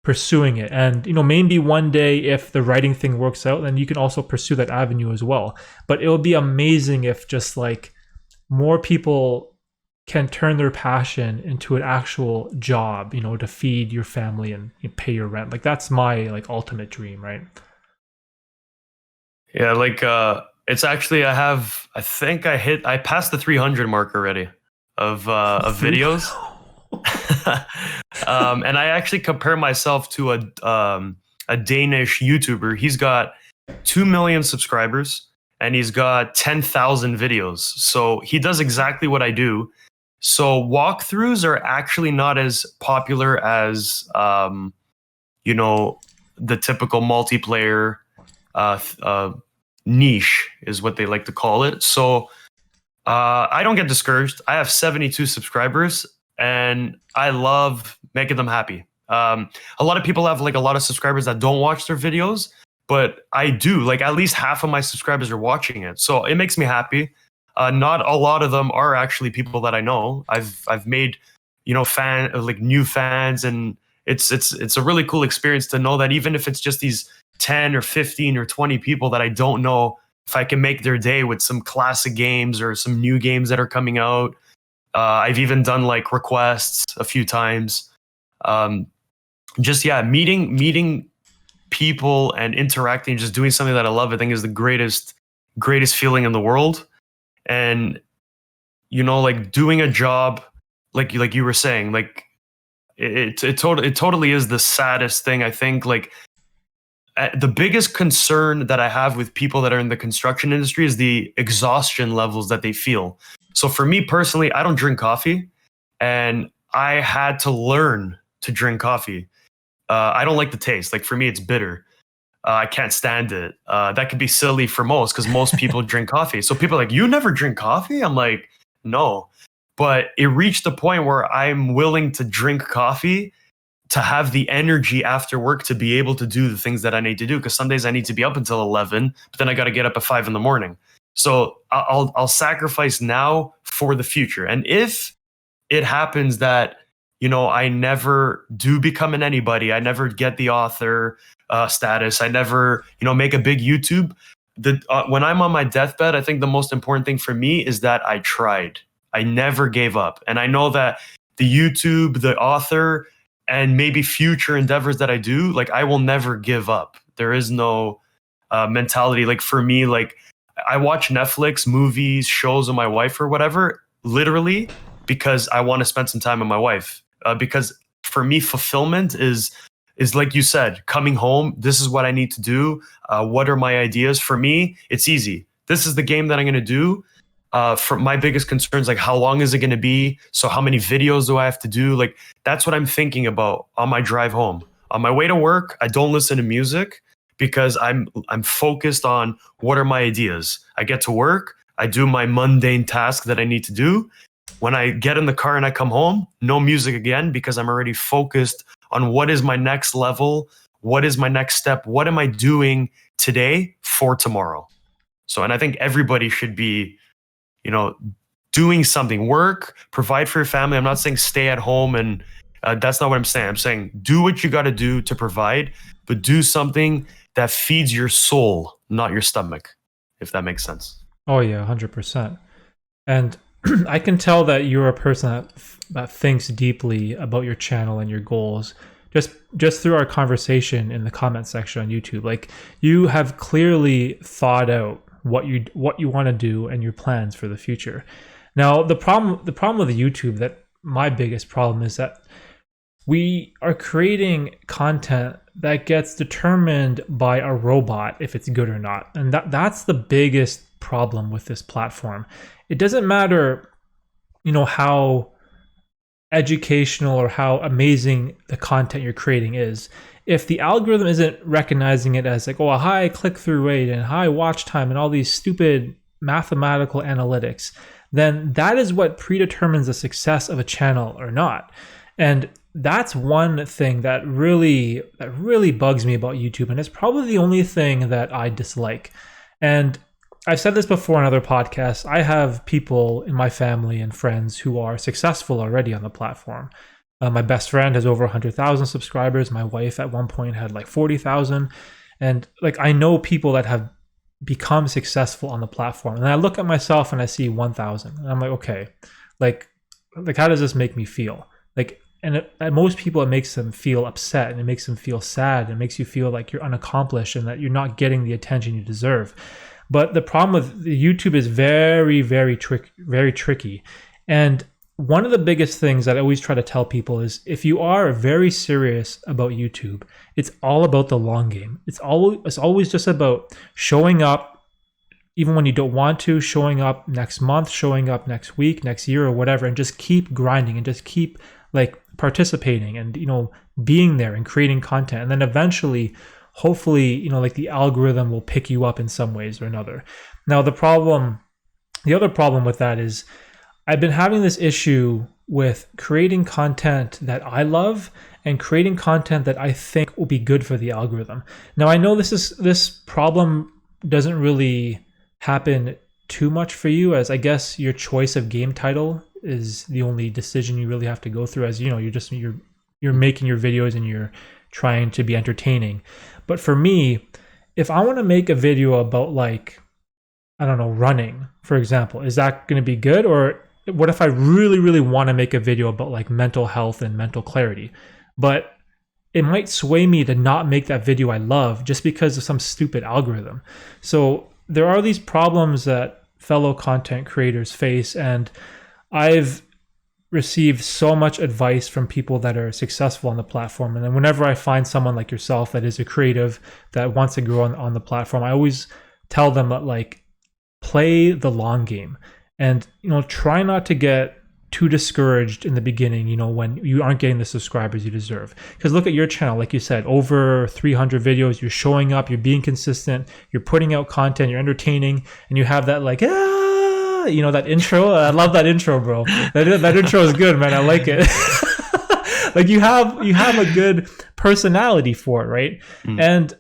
pursuing it. And, you know, maybe one day if the writing thing works out, then you can also pursue that avenue as well. But it would be amazing if just like more people can turn their passion into an actual job, you know, to feed your family and pay your rent. Like that's my like ultimate dream, right? Yeah, like it's actually I passed the 300 mark already of videos. And I actually compare myself to a Danish YouTuber. He's got 2 million subscribers and he's got 10,000 videos. So he does exactly what I do. So walkthroughs are actually not as popular as you know, the typical multiplayer niche is what they like to call it. So I don't get discouraged. I have 72 subscribers and I love making them happy. A lot of people have like a lot of subscribers that don't watch their videos, but I do. Like at least half of my subscribers are watching it. So it makes me happy. Not a lot of them are actually people that I know. I've made, you know, new fans, and it's a really cool experience to know that even if it's just these 10 or 15 or 20 people that I don't know, if I can make their day with some classic games or some new games that are coming out. I've even done like requests a few times. Meeting people and interacting, just doing something that I love, I think is the greatest feeling in the world. And, you know, like doing a job, like you were saying, like it totally is the saddest thing. I think like the biggest concern that I have with people that are in the construction industry is the exhaustion levels that they feel. So for me personally, I don't drink coffee, and I had to learn to drink coffee. I don't like the taste. Like for me, it's bitter. I can't stand it. That could be silly for most, because most people drink coffee. So people are like, you never drink coffee? I'm like, no. But it reached the point where I'm willing to drink coffee to have the energy after work to be able to do the things that I need to do. Because some days I need to be up until 11, but then I got to get up at 5 a.m. So I'll sacrifice now for the future. And if it happens that, you know, I never do become an anybody, I never get the author status, I never, you know, make a big YouTube. When I'm on my deathbed, I think the most important thing for me is that I tried. I never gave up. And I know that the YouTube, the author, and maybe future endeavors that I do, like I will never give up. There is no mentality. Like for me, like I watch Netflix, movies, shows with my wife or whatever, literally because I want to spend some time with my wife. Because for me, fulfillment is like you said, coming home. This is what I need to do. What are my ideas? For me, it's easy. This is the game that I'm going to do. For my biggest concerns, like how long is it going to be? So how many videos do I have to do? Like that's what I'm thinking about on my drive home. On my way to work, I don't listen to music because I'm focused on what are my ideas. I get to work, I do my mundane task that I need to do. When I get in the car and I come home, no music again, because I'm already focused on what is my next level, what is my next step, what am I doing today for tomorrow. So, and I think everybody should be, you know, doing something, work, provide for your family. I'm not saying stay at home, and that's not what I'm saying. I'm saying do what you got to do to provide, but do something that feeds your soul, not your stomach, if that makes sense. Oh yeah, 100%. And I can tell that you're a person that thinks deeply about your channel and your goals. Just through our conversation in the comment section on YouTube, like you have clearly thought out what you want to do and your plans for the future. Now, the problem with YouTube, that my biggest problem is that we are creating content that gets determined by a robot if it's good or not. And that's the biggest problem with this platform. It doesn't matter, how educational or how amazing the content you're creating is. If the algorithm isn't recognizing it as like, oh, a high click-through rate and high watch time and all these stupid mathematical analytics, then that is what predetermines the success of a channel or not. And that's one thing that really bugs me about YouTube, and it's probably the only thing that I dislike. And I've said this before in other podcasts. I have people in my family and friends who are successful already on the platform. My best friend has over 100,000 subscribers. My wife at one point had like 40,000. And like, I know people that have become successful on the platform. And I look at myself and I see 1,000. And I'm like, okay, like how does this make me feel? Like, and most people, it makes them feel upset, and it makes them feel sad. It makes you feel like you're unaccomplished and that you're not getting the attention you deserve. But the problem with YouTube is very, very tricky. And one of the biggest things that I always try to tell people is, if you are very serious about YouTube, it's all about the long game. It's always just about showing up, even when you don't want to, showing up next month, showing up next week, next year, or whatever, and just keep grinding and just keep like participating and, being there and creating content. And then eventually, hopefully, like the algorithm will pick you up in some ways or another. Now, the other problem with that is I've been having this issue with creating content that I love and creating content that I think will be good for the algorithm. Now, I know this problem doesn't really happen too much for you, as I guess your choice of game title is the only decision you really have to go through, as you're making your videos and you're trying to be entertaining. But for me, if I want to make a video about, like, I don't know, running, for example, is that going to be good? Or what if I really, really want to make a video about like mental health and mental clarity, but it might sway me to not make that video I love just because of some stupid algorithm. So there are these problems that fellow content creators face, and I've received so much advice from people that are successful on the platform. And then whenever I find someone like yourself that is a creative that wants to grow on the platform, I always tell them that, like, play the long game and, try not to get too discouraged in the beginning, when you aren't getting the subscribers you deserve. Because look at your channel, like you said, over 300 videos, you're showing up, you're being consistent, you're putting out content, you're entertaining, and you have that like, that intro. I love that intro, bro. That intro is good, man. I like it. Like you have a good personality for it, right? And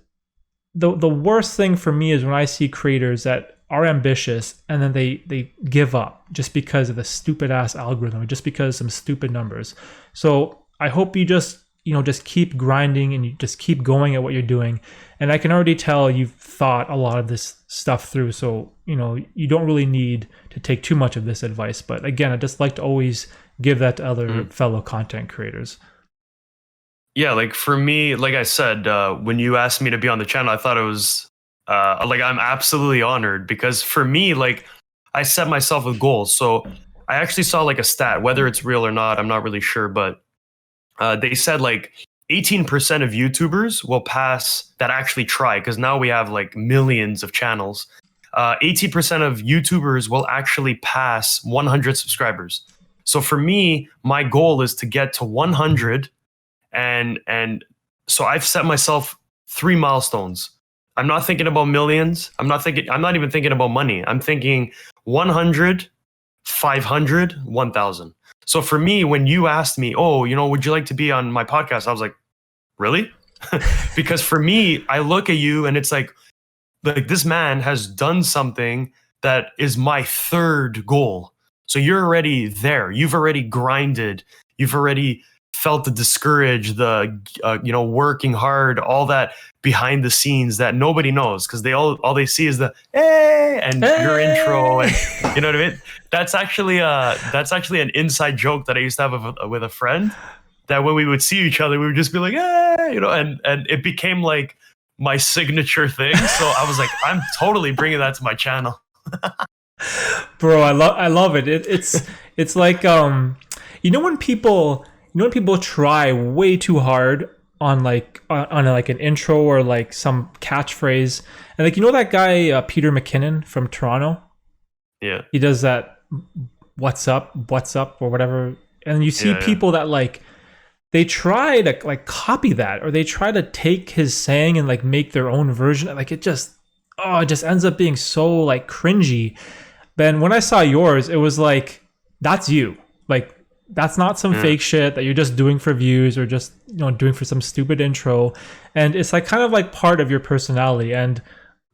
the worst thing for me is when I see creators that are ambitious and then they give up just because of the stupid ass algorithm, or just because of some stupid numbers. So I hope you just keep grinding and you just keep going at what you're doing. And I can already tell you've thought a lot of this stuff through. So, you don't really need to take too much of this advice. But again, I just like to always give that to other fellow content creators. Yeah, like for me, like I said, when you asked me to be on the channel, I thought it was like, I'm absolutely honored, because for me, like, I set myself a goal. So I actually saw like a stat, whether it's real or not, I'm not really sure, but they said like 18% of YouTubers will pass, that actually try, because now we have like millions of channels. 80% of YouTubers will actually pass 100 subscribers. So for me, my goal is to get to 100, and so I've set myself 3 milestones. I'm not thinking about millions. I'm not even thinking about money. I'm thinking 100, 500, 1,000. So for me, when you asked me, oh, would you like to be on my podcast? I was like, really? Because for me, I look at you and it's like this man has done something that is my third goal. So you're already there. You've already grinded. You've already felt the discouraged, the working hard, all that behind the scenes that nobody knows, because all they see is the hey and your intro, and you know what I mean. That's actually an inside joke that I used to have with a friend. That when we would see each other, we would just be like, hey, and it became like my signature thing. So I was like, I'm totally bringing that to my channel. Bro, I love it. It's like when people try way too hard on like an intro or like some catchphrase, and like that guy Peter McKinnon from Toronto. Yeah, he does that. What's up, or whatever, and you see people that like they try to like copy that, or they try to take his saying and like make their own version. Like it just ends up being so like cringy. Then when I saw yours, it was like, that's you. Like that's not some fake shit that you're just doing for views or just doing for some stupid intro. And it's like kind of like part of your personality. And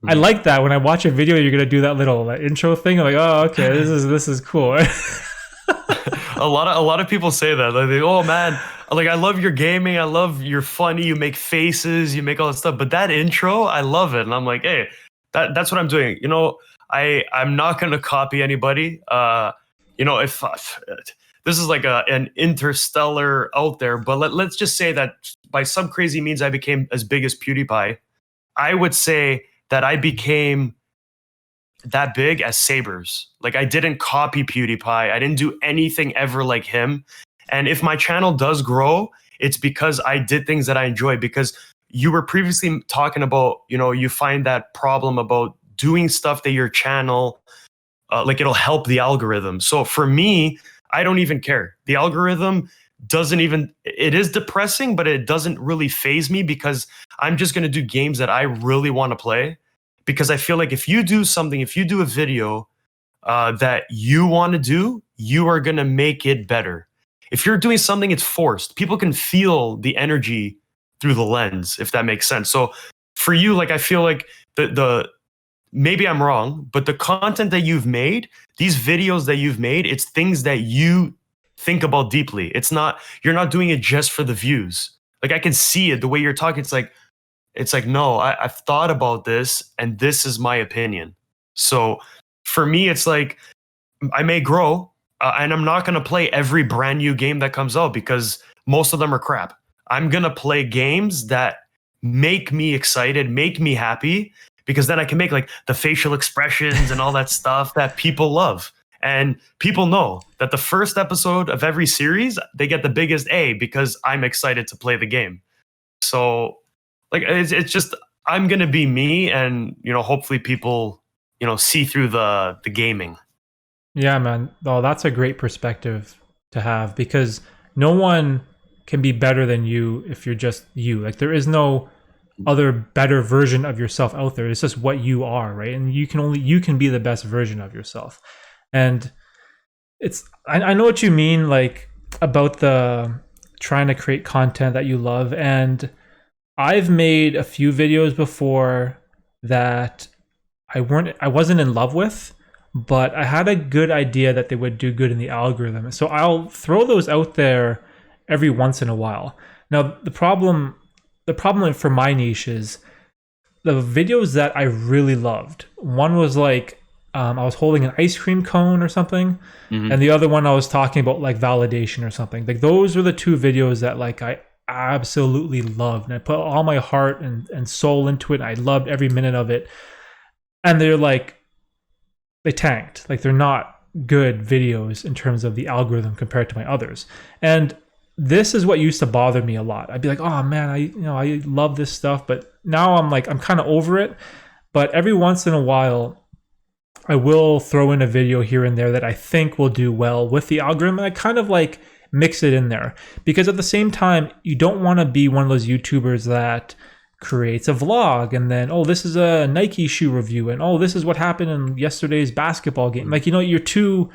I like that when I watch a video, you're gonna do that little intro thing. I'm like, oh, okay, this is cool. a lot of people say that. Like, oh man, like I love your gaming, I love you're funny, you make faces, you make all that stuff. But that intro, I love it, and I'm like, hey, that's what I'm doing. I'm not gonna copy anybody. If this is like an interstellar out there, but let's just say that by some crazy means I became as big as PewDiePie. I would say that I became that big as Sabrez. Like I didn't copy PewDiePie. I didn't do anything ever like him. And if my channel does grow, it's because I did things that I enjoy. Because you were previously talking about, you find that problem about doing stuff that your channel, like it'll help the algorithm. So for me, I don't even care. The algorithm it is depressing, but it doesn't really faze me, because I'm just going to do games that I really want to play. Because I feel like if you do a video that you want to do, you are going to make it better. If you're doing something, it's forced. People can feel the energy through the lens, if that makes sense. So for you, like I feel like the maybe I'm wrong, but the content that you've made, these videos that you've made, it's things that you think about deeply. You're not doing it just for the views. Like I can see it the way you're talking. It's like, no, I've thought about this, and this is my opinion. So for me, it's like I may grow, and I'm not going to play every brand new game that comes out, because most of them are crap. I'm going to play games that make me excited, make me happy, because then I can make like the facial expressions and all that stuff that people love. And people know that the first episode of every series, they get the biggest A, because I'm excited to play the game. So like it's just, I'm gonna be me, and hopefully people see through the gaming. Yeah, man. Oh, that's a great perspective to have, because no one can be better than you if you're just you. Like there is no other better version of yourself out there. It's just what you are, right? And you can be the best version of yourself. And I know what you mean, like about the trying to create content that you love. And I've made a few videos before that I wasn't in love with, but I had a good idea that they would do good in the algorithm. So I'll throw those out there every once in a while. Now the problem for my niche is the videos that I really loved. One was like I was holding an ice cream cone or something, and the other one I was talking about like validation or something. Like those were the two videos that like I absolutely loved, and I put all my heart and soul into it, and I loved every minute of it. And they tanked. Like they're not good videos in terms of the algorithm compared to my others. And this is what used to bother me a lot. I'd be like, oh man, I love this stuff, but now I'm kind of over it. But every once in a while, I will throw in a video here and there that I think will do well with the algorithm, and I kind of like mix it in there. Because at the same time, you don't want to be one of those YouTubers that creates a vlog, and then, oh, this is a Nike shoe review, and oh, this is what happened in yesterday's basketball game. Like, you're too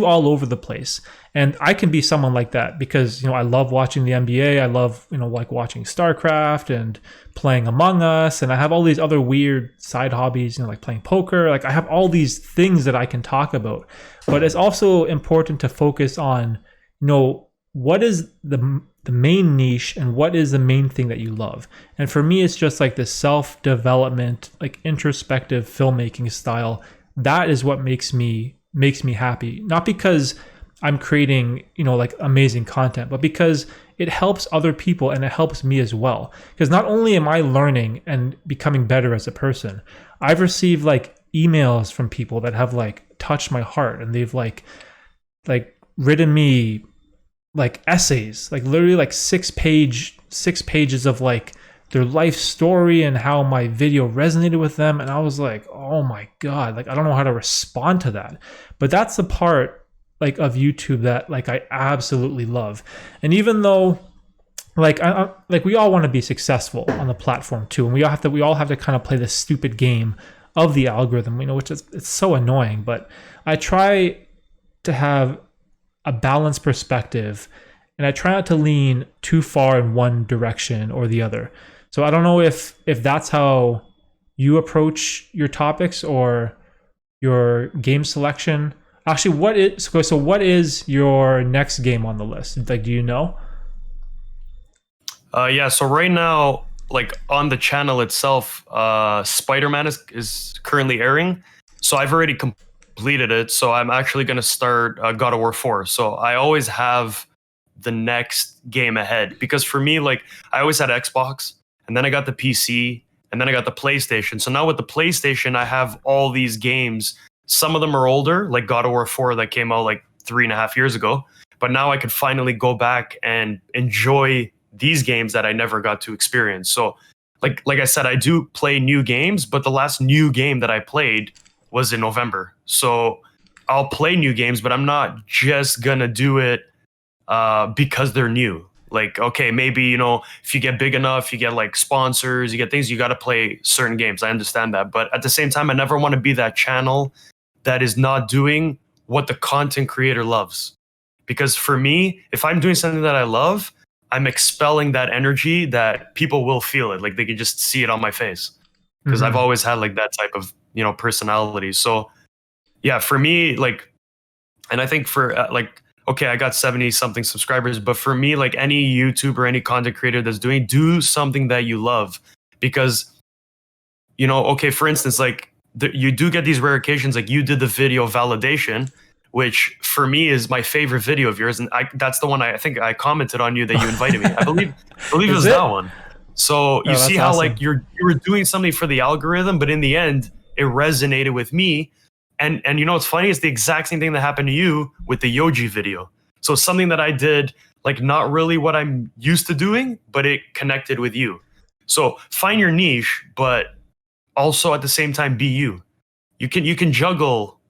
all over the place. And I can be someone like that because, I love watching the NBA. I love, like watching StarCraft and playing Among Us, and I have all these other weird side hobbies, like playing poker. Like, I have all these things that I can talk about. But it's also important to focus on, what is the main niche and what is the main thing that you love. And for me, it's just like this self-development, like introspective filmmaking style. That is what makes me happy. Not because I'm creating, like amazing content, but because it helps other people and it helps me as well. Because not only am I learning and becoming better as a person, I've received like emails from people that have like touched my heart, and they've like written me like essays, like literally like 6 pages of like their life story and how my video resonated with them. And I was like, oh my God, like I don't know how to respond to that. But that's the part like of YouTube that like I absolutely love. And even though like like we all want to be successful on the platform too, and we all have to kind of play this stupid game of the algorithm, which is, it's so annoying. But I try to have a balanced perspective, and I try not to lean too far in one direction or the other. So I don't know if that's how you approach your topics or your game selection. Actually, what is your next game on the list? Like, do you know? Yeah, so right now, like on the channel itself, Spider-Man is currently airing. So I've already completed it. So I'm actually going to start God of War 4. So I always have the next game ahead, because for me, like I always had Xbox, and then I got the PC, and then I got the PlayStation. So now with the PlayStation, I have all these games. Some of them are older, like God of War 4 that came out like 3.5 years ago. But now I could finally go back and enjoy these games that I never got to experience. So like I said, I do play new games, but the last new game that I played was in November. So I'll play new games, but I'm not just gonna do it because they're new. Like, okay, maybe, if you get big enough, you get like sponsors, you get things, you got to play certain games. I understand that. But at the same time, I never want to be that channel that is not doing what the content creator loves. Because for me, if I'm doing something that I love, I'm expelling that energy that people will feel it. Like they can just see it on my face. Because I've always had like that type of, personality. So yeah, for me, like, and I think for okay, I got 70 something subscribers, but for me, like any YouTuber, any content creator that's do something that you love. Because, okay, for instance, like you do get these rare occasions, like you did the video validation, which for me is my favorite video of yours. And that's the one I think I commented on you that you invited me. I believe it was that one. So you see how awesome. Like you were doing something for the algorithm, but in the end, it resonated with me. And what's funny is the exact same thing that happened to you with the Yoji video. So something that I did, like not really what I'm used to doing, but it connected with you. So find your niche, but also at the same time be you. You can juggle,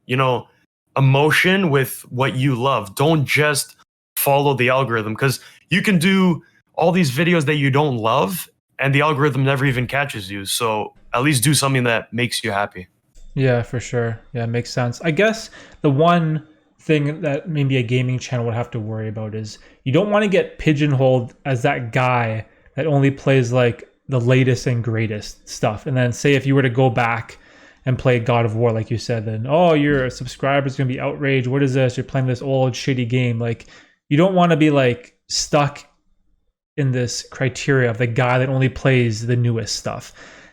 emotion with what you love. Don't just follow the algorithm, because you can do all these videos that you don't love and the algorithm never even catches you. So at least do something that makes you happy. Yeah, for sure. Yeah, it makes sense. I guess the one thing that maybe a gaming channel would have to worry about is you don't want to get pigeonholed as that guy that only plays like the latest and greatest stuff. And then say if you were to go back and play God of War, like you said, then, oh, your subscriber's going to be outraged. What is this? You're playing this old shitty game. Like, you don't want to be like stuck in this criteria of the guy that only plays the newest stuff.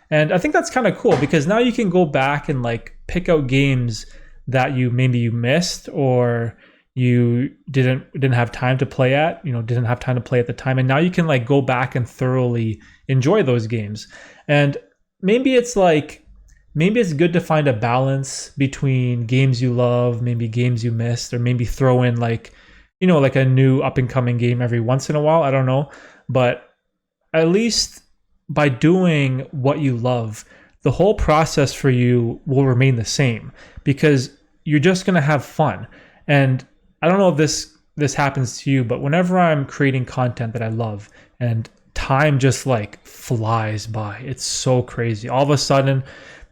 And I think that's kind of cool, because now you can go back and like pick out games that you missed, or you didn't have time to play at, didn't have time to play at the time. And now you can like go back and thoroughly enjoy those games. And maybe it's good to find a balance between games you love, maybe games you missed, or maybe throw in like a new up and coming game every once in a while. I don't know. But at least by doing what you love, the whole process for you will remain the same, because you're just going to have fun. And I don't know if this happens to you, but whenever I'm creating content that I love and time just like flies by. It's so crazy. All of a sudden,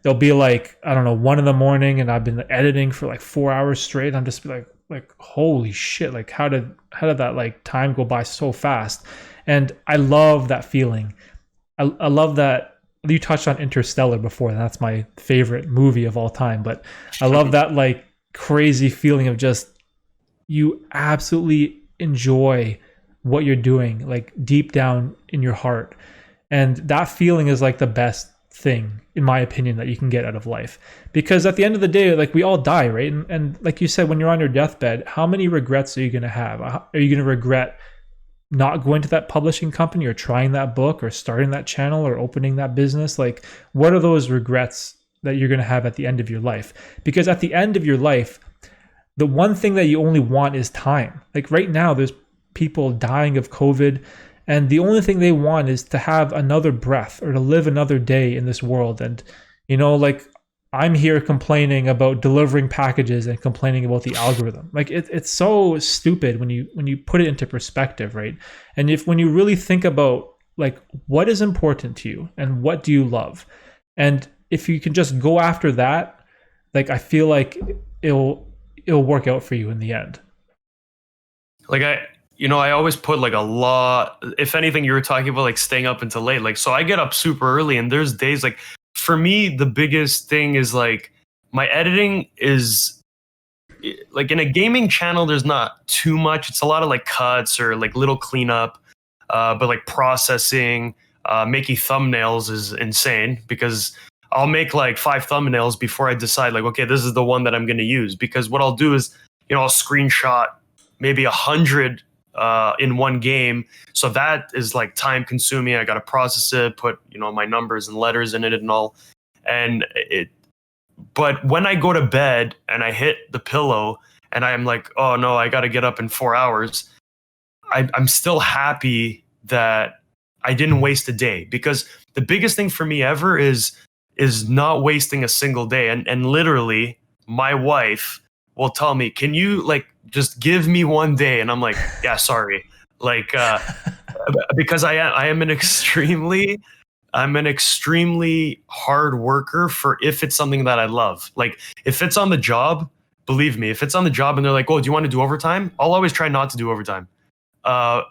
there'll be like, I don't know, 1 in the morning, and I've been editing for like 4 hours straight. I'm just like holy shit! Like how did that like time go by so fast? And I love that feeling. I love that you touched on Interstellar before, and that's my favorite movie of all time. But I love that like crazy feeling of just you absolutely enjoy what you're doing, like deep down in your heart. And that feeling is like the best thing, in my opinion, that you can get out of life. Because at the end of the day, like we all die, right? And like you said, when you're on your deathbed, how many regrets are you going to have? Are you going to regret not going to that publishing company or trying that book or starting that channel or opening that business? Like, what are those regrets that you're going to have at the end of your life? Because at the end of your life, the one thing that you only want is time. Like right now, there's people dying of COVID, and the only thing they want is to have another breath or to live another day in this world. And, like I'm here complaining about delivering packages and complaining about the algorithm. Like it's so stupid when you put it into perspective, right? And when you really think about like what is important to you and what do you love, and if you can just go after that, like I feel like it'll work out for you in the end. Like I always put like a lot. If anything, you were talking about like staying up until late. Like, so I get up super early, and there's days like, for me, the biggest thing is like my editing is like in a gaming channel. There's not too much. It's a lot of like cuts or like little cleanup, but like processing, making thumbnails is insane because I'll make like 5 thumbnails before I decide like, okay, this is the one that I'm going to use. Because what I'll do is, I'll screenshot maybe 100 in one game. So that is like time consuming. I got to process it, put, my numbers and letters in it and all. But when I go to bed and I hit the pillow and I'm like, oh no, I got to get up in 4 hours. I'm still happy that I didn't waste a day, because the biggest thing for me ever is not wasting a single day. And literally my wife will tell me, can you like just give me one day? And I'm like, yeah, sorry. Like, because I'm an extremely hard worker for if it's something that I love. Like if it's on the job, believe me, if it's on the job and they're like, oh, do you want to do overtime? I'll always try not to do overtime.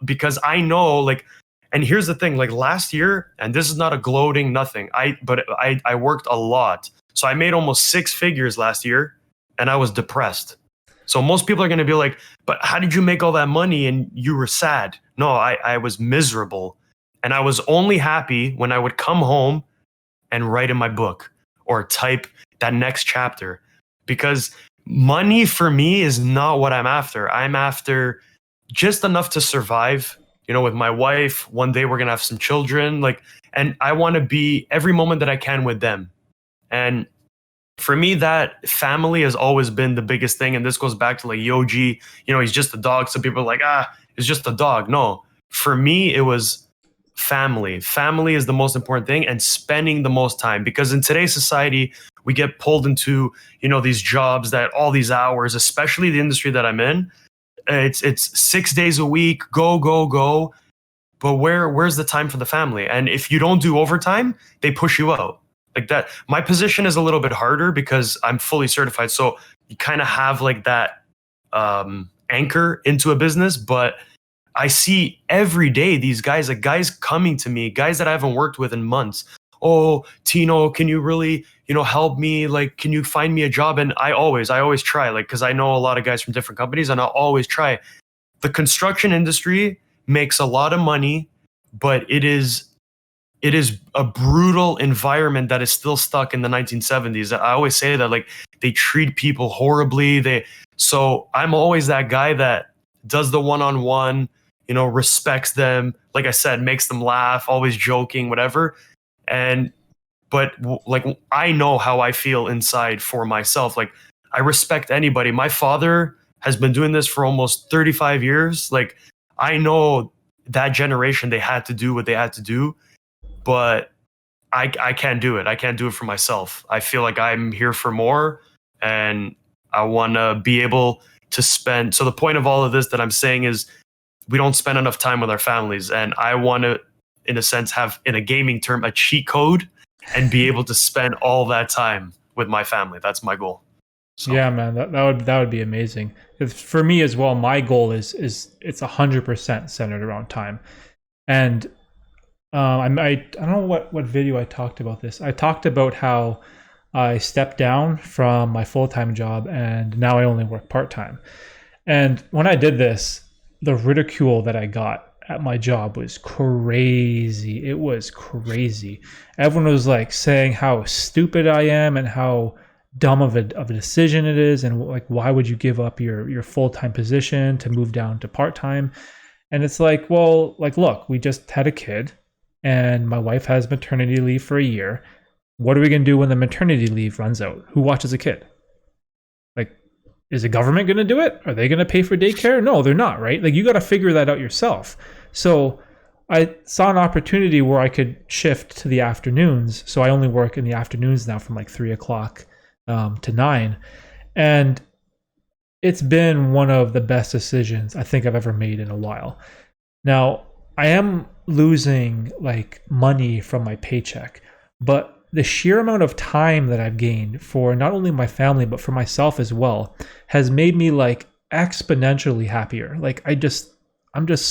Because I know like, and here's the thing, like last year, and this is not a gloating nothing, but I worked a lot. So I made almost 6 figures last year and I was depressed. So most people are going to be like, but how did you make all that money and you were sad? No, I was miserable. And I was only happy when I would come home and write in my book or type that next chapter. Because money for me is not what I'm after. I'm after just enough to survive, with my wife. One day we're going to have some children, like, and I want to be every moment that I can with them. And for me, that family has always been the biggest thing. And this goes back to like Yoji, he's just a dog. Some people are like, it's just a dog. No, for me, it was family. Family is the most important thing, and spending the most time, because in today's society, we get pulled into, these jobs that all these hours, especially the industry that I'm in, it's 6 days a week, go, go, go. But where's the time for the family? And if you don't do overtime, they push you out. Like that, my position is a little bit harder because I'm fully certified. So you kind of have like that anchor into a business. But I see every day these guys, like guys coming to me, guys that I haven't worked with in months. Oh, Tino, can you really, help me? Like, can you find me a job? And I always try, like, because I know a lot of guys from different companies, and I'll always try. The construction industry makes a lot of money, but it is a brutal environment that is still stuck in the 1970s. I always say that, like, they treat people horribly. So I'm always that guy that does the one-on-one, respects them. Like I said, makes them laugh, always joking, whatever. But like, I know how I feel inside for myself. Like, I respect anybody. My father has been doing this for almost 35 years. Like, I know that generation, they had to do what they had to do. But I can't do it. I can't do it for myself. I feel like I'm here for more, and I want to be able to spend. So the point of all of this that I'm saying is we don't spend enough time with our families, and I want to in a sense, have, in a gaming term, a cheat code and be able to spend all that time with my family. That's my goal. So Yeah, man, that would be amazing. For me as well, my goal is it's 100% centered around time. And I don't know what video I talked about this. I talked about how I stepped down from my full-time job and now I only work part-time. And when I did this, the ridicule that I got at my job was crazy. It was crazy. Everyone was like saying how stupid I am and how dumb of a decision it is, and like why would you give up your full-time position to move down to part-time? And it's like, well, like look, we just had a kid and my wife has maternity leave for a year. What are we going to do when the maternity leave runs out? Who watches a kid? Like, is the government going to do it? Are they going to pay for daycare? No, they're not, right? Like, you got to figure that out yourself. So I saw an opportunity where I could shift to the afternoons. So I only work in the afternoons now from like 3 o'clock to 9. And it's been one of the best decisions I think I've ever made in a while. Now, I am losing like money from my paycheck, but the sheer amount of time that I've gained for not only my family but for myself as well has made me like exponentially happier. Like I'm just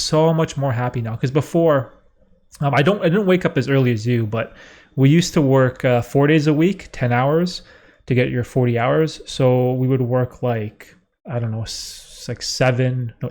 so much more happy now, because before I didn't wake up as early as you, but we used to work 4 days a week, 10 hours to get your 40 hours. So we would work like, I don't know, like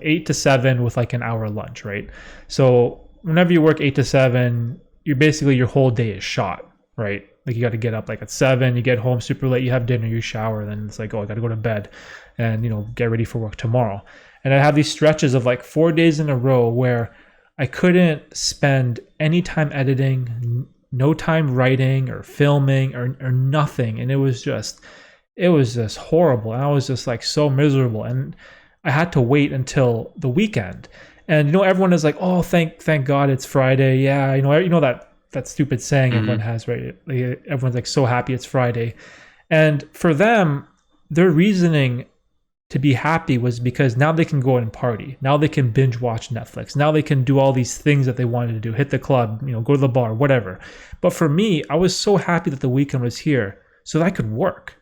8 to 7 with like an hour lunch, right? So whenever you work 8 to 7, you're basically, your whole day is shot, right? Like you got to get up like at 7, you get home super late, you have dinner, you shower, then it's like, oh, I got to go to bed and, get ready for work tomorrow. And I have these stretches of like 4 days in a row where I couldn't spend any time editing, no time writing or filming or nothing. And it was just horrible. And I was just like so miserable. And I had to wait until the weekend. And, everyone is like, oh, thank God it's Friday. Yeah, that stupid saying everyone has, right? Like, everyone's like so happy it's Friday. And for them, their reasoning to be happy was because now they can go out and party. Now they can binge watch Netflix. Now they can do all these things that they wanted to do, hit the club, go to the bar, whatever. But for me, I was so happy that the weekend was here so that I could work.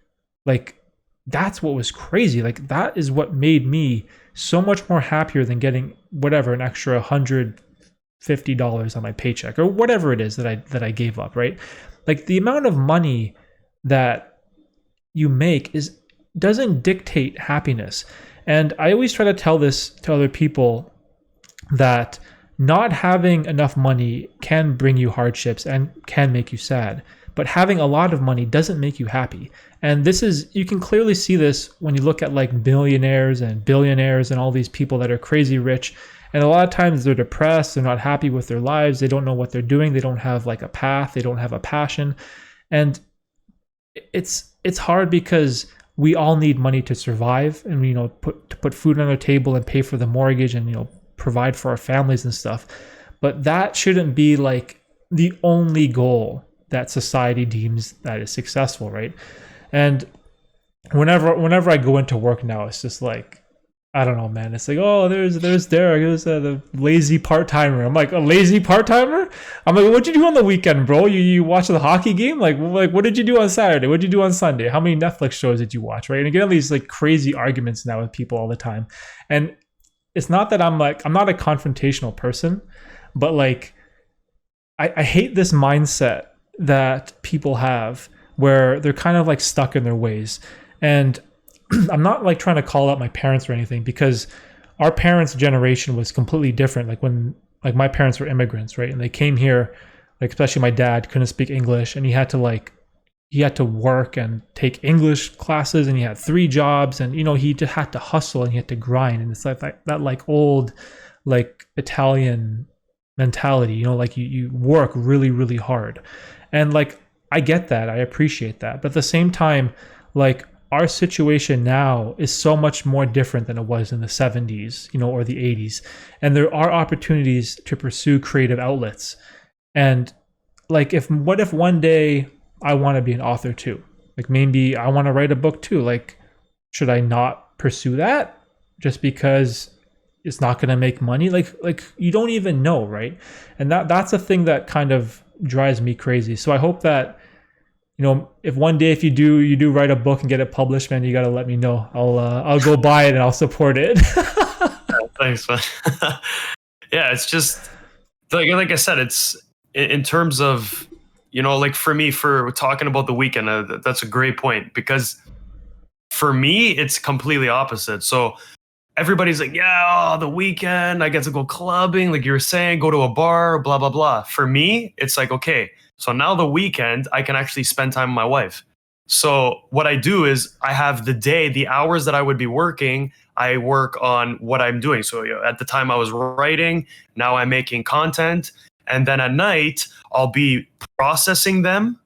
Like, that's what was crazy. Like, that is what made me so much more happier than getting whatever, an extra $150 on my paycheck or whatever it is that I gave up, right? Like, the amount of money that you make doesn't dictate happiness. And I always try to tell this to other people that not having enough money can bring you hardships and can make you sad. But having a lot of money doesn't make you happy. And you can clearly see this when you look at like billionaires and billionaires and all these people that are crazy rich. And a lot of times they're depressed, they're not happy with their lives, they don't know what they're doing, they don't have like a path, they don't have a passion. And it's hard because we all need money to survive and to put food on our table and pay for the mortgage and provide for our families and stuff. But that shouldn't be like the only goal that society deems that is successful, right? And whenever I go into work now, it's just like, I don't know, man. It's like, oh, there's Derek, who's the lazy part-timer. I'm like, a lazy part-timer? I'm like, what'd you do on the weekend, bro? You watch the hockey game? Like what did you do on Saturday? What'd you do on Sunday? How many Netflix shows did you watch, right? And again, these like crazy arguments now with people all the time. And it's not that I'm not a confrontational person, but like, I hate this mindset that people have where they're kind of like stuck in their ways. And I'm not like trying to call out my parents or anything, because our parents' generation was completely different. Like when my parents were immigrants, right? And they came here, like especially my dad couldn't speak English and he had to work and take English classes and he had 3 jobs and he just had to hustle and he had to grind. And it's like that like old like Italian mentality, like you work really, really hard. And like I get that, I appreciate that. But at the same time, like our situation now is so much more different than it was in the 70s, or the 80s. And there are opportunities to pursue creative outlets. And like, what if one day I want to be an author too? Like maybe I want to write a book too. Like, should I not pursue that just because it's not going to make money. Like you don't even know, right? And that's a thing that kind of drives me crazy. So I hope that, you know, if one day if you do write a book and get it published, man, you got to let me know. I'll go buy it and I'll support it. Thanks, man. Yeah, it's just like I said, it's in terms of, you know, like for me, for talking about the weekend, that's a great point, because for me it's completely opposite. So everybody's like, yeah, oh, the weekend I get to go clubbing, like you were saying, go to a bar, blah blah blah. For me, it's like, okay, so now the weekend I can actually spend time with my wife. So what I do is I have the day, the hours that I would be working, I work on what I'm doing. So you know, at the time I was writing, now I'm making content, and then at night I'll be processing them,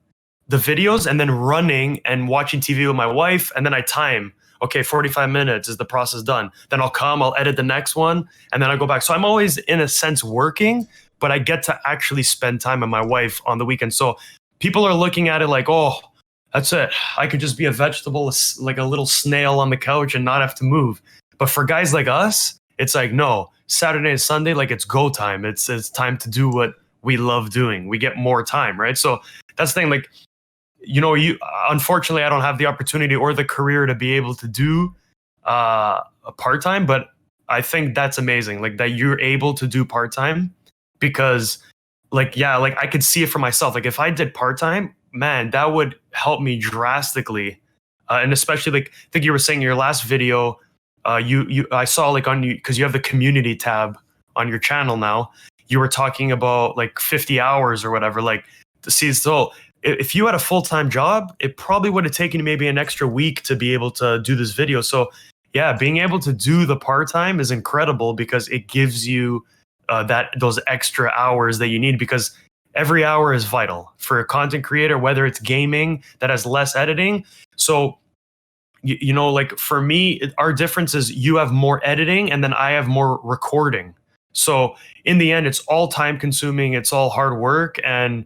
the videos, and then running and watching TV with my wife, and then I time. Okay, 45 minutes is the process done. Then I'll edit the next one, and then I go back. So I'm always in a sense working, but I get to actually spend time with my wife on the weekend. So people are looking at it like, oh, that's it. I could just be a vegetable, like a little snail on the couch and not have to move. But for guys like us, it's like, no, Saturday and Sunday, like it's go time. It's time to do what we love doing. We get more time, right? So that's the thing. Like, you know, unfortunately, I don't have the opportunity or the career to be able to do a part-time, but I think that's amazing. Like that you're able to do part-time, because like, yeah, like I could see it for myself. Like if I did part-time, man, that would help me drastically. And especially like, I think you were saying in your last video, I saw like on you, because you have the community tab on your channel now, you were talking about like 50 hours or whatever, like to see. So if you had a full-time job, it probably would have taken you maybe an extra week to be able to do this video. So yeah, being able to do the part-time is incredible, because it gives you those extra hours that you need, because every hour is vital for a content creator, whether it's gaming that has less editing. So you know, like for me, our difference is you have more editing and then I have more recording. So in the end, it's all time consuming, it's all hard work, and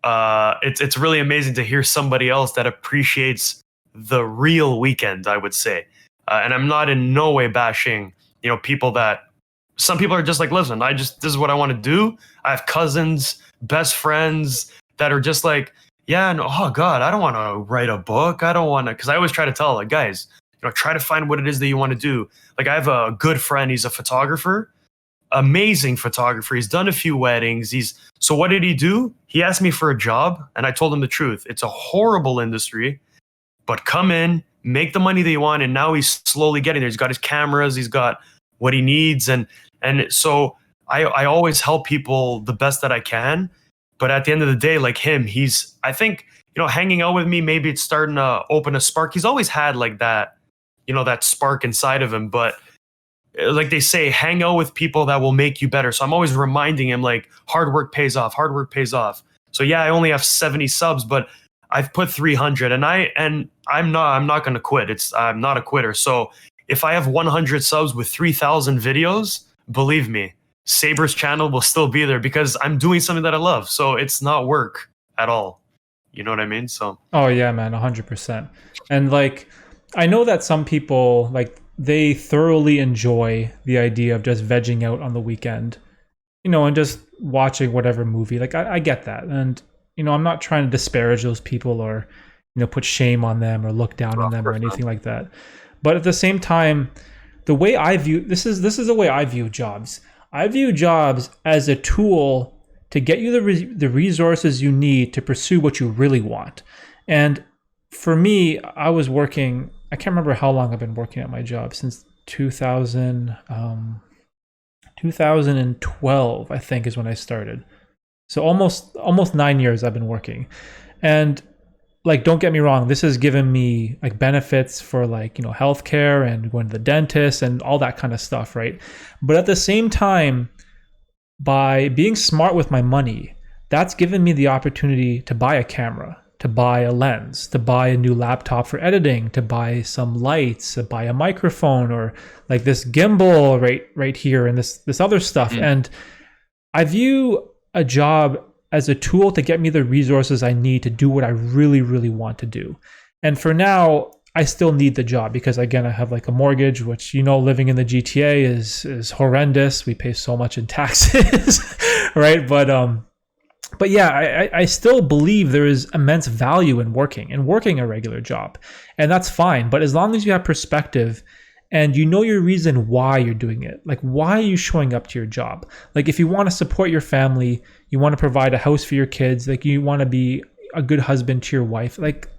it's really amazing to hear somebody else that appreciates the real weekend, I would say. And I'm not in no way bashing, you know, people that, some people are just like, listen, this is what I want to do. I have cousins, best friends that are just like, yeah, no, oh God, I don't want to write a book. I don't want to, because I always try to tell like, guys, you know, try to find what it is that you want to do. Like I have a good friend, he's a photographer, amazing photographer. He's done a few weddings. So what did he do? He asked me for a job, and I told him the truth. It's a horrible industry, but come in, make the money that you want. And now he's slowly getting there. He's got his cameras, he's got what he needs. And so I always help people the best that I can. But at the end of the day, like him, I think, you know, hanging out with me, maybe it's starting to open a spark. He's always had like that, you know, that spark inside of him. But like they say, hang out with people that will make you better. So I'm always reminding him like hard work pays off. Hard work pays off. So yeah, I only have 70 subs, but I've put 300, and I'm not going to quit. I'm not a quitter. So if I have 100 subs with 3,000 videos, believe me, Sabrez channel will still be there, because I'm doing something that I love. So it's not work at all. You know what I mean? So. Oh yeah, man, 100%. And like, I know that some people like they thoroughly enjoy the idea of just vegging out on the weekend, you know, and just watching whatever movie. Like I get that, and you know, I'm not trying to disparage those people or, you know, put shame on them or look down on them or anything like that. But at the same time, the way I view this is the way I view jobs. I view jobs as a tool to get you the resources you need to pursue what you really want. And for me, I was working, I can't remember how long I've been working at my job, since 2012, I think is when I started. So almost 9 years I've been working. And like, don't get me wrong, this has given me like benefits for like, you know, healthcare and going to the dentist and all that kind of stuff, right? But at the same time, by being smart with my money, that's given me the opportunity to buy a camera, to buy a lens, to buy a new laptop for editing, to buy some lights, to buy a microphone, or like this gimbal right here, and this other stuff. And I view a job as a tool to get me the resources I need to do what I really, really want to do. And for now, I still need the job because again, I have like a mortgage, which living in the GTA is horrendous. We pay so much in taxes, right? But yeah, I still believe there is immense value in working a regular job, and that's fine. But as long as you have perspective and you know your reason why you're doing it, like why are you showing up to your job? Like if you want to support your family, you want to provide a house for your kids, like you want to be a good husband to your wife, like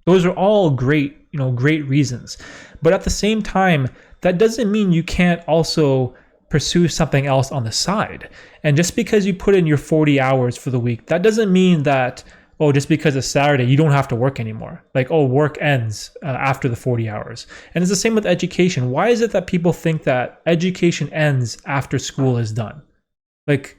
those are all great, great reasons. But at the same time, that doesn't mean you can't also pursue something else on the side. And just because you put in your 40 hours for the week, that doesn't mean that, oh, just because it's Saturday, you don't have to work anymore. Like, oh, work ends after the 40 hours. And it's the same with education. Why is it that people think that education ends after school is done? Like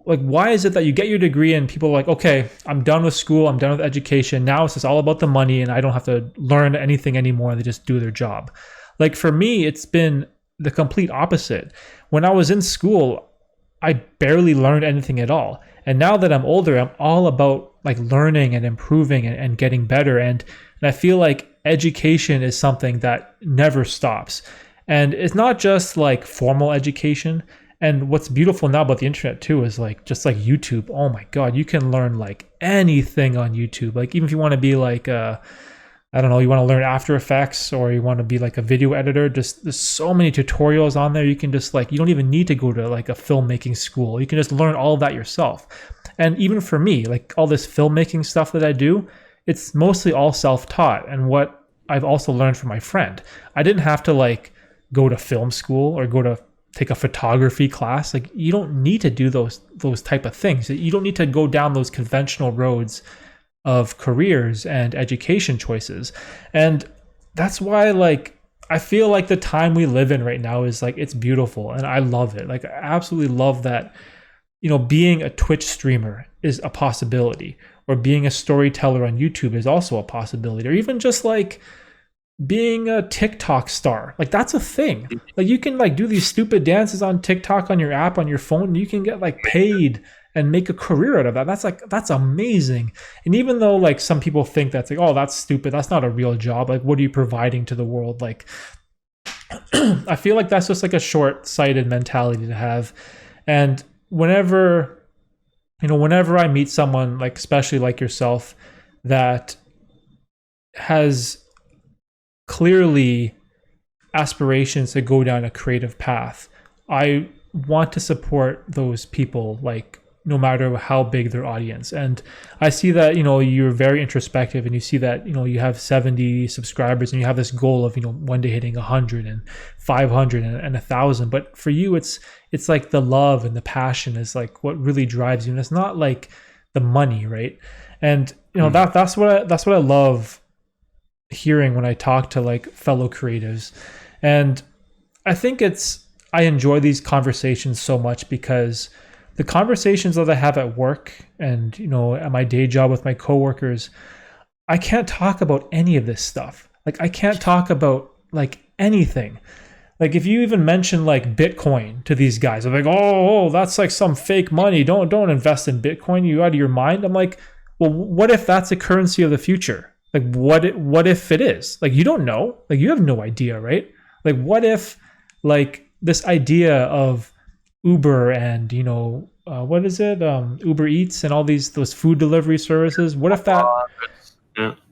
why is it that you get your degree and people are like, okay, I'm done with school, I'm done with education. Now it's just all about the money and I don't have to learn anything anymore. They just do their job. Like for me, it's been the complete opposite. When I was in school, I barely learned anything at all. And now that I'm older, I'm all about like learning and improving and getting better. And I feel like education is something that never stops. And it's not just like formal education. And what's beautiful now about the internet too is like just like YouTube. Oh my God, you can learn like anything on YouTube. Like even if you want to be like I don't know, you want to learn After Effects or you want to be like a video editor, just there's so many tutorials on there. You can just like, you don't even need to go to like a filmmaking school. You can just learn all of that yourself. And even for me, like all this filmmaking stuff that I do, it's mostly all self-taught. And what I've also learned from my friend, I didn't have to like go to film school or go to take a photography class. Like you don't need to do those type of things. You don't need to go down those conventional roads of careers and education choices. And that's why like I feel like the time we live in right now is like it's beautiful and I love it. Like I absolutely love that being a Twitch streamer is a possibility, or being a storyteller on YouTube is also a possibility, or even just like being a TikTok star. Like that's a thing. Like you can like do these stupid dances on TikTok on your app on your phone and you can get like paid and make a career out of that. That's amazing. And even though like some people think that's like, oh, that's stupid, that's not a real job, like what are you providing to the world? Like I feel like that's just like a short-sighted mentality to have. And whenever I meet someone like especially like yourself that has clearly aspirations to go down a creative path, I want to support those people, like no matter how big their audience. And I see that you're very introspective, and you see that you have 70 subscribers, and you have this goal of one day hitting 100 and 500 and 1,000. But for you, it's like the love and the passion is like what really drives you, and it's not like the money, right? And that's what I love hearing when I talk to like fellow creatives. And I think I enjoy these conversations so much because the conversations that I have at work and at my day job with my coworkers, I can't talk about any of this stuff. Like I can't talk about like anything. Like if you even mention like Bitcoin to these guys, I'm like, oh, that's like some fake money. Don't invest in Bitcoin. You out of your mind. I'm like, well, what if that's the currency of the future? Like what if it is? Like you don't know. Like you have no idea, right? Like what if like this idea of Uber and what is it? Uber Eats and all those food delivery services. What if that?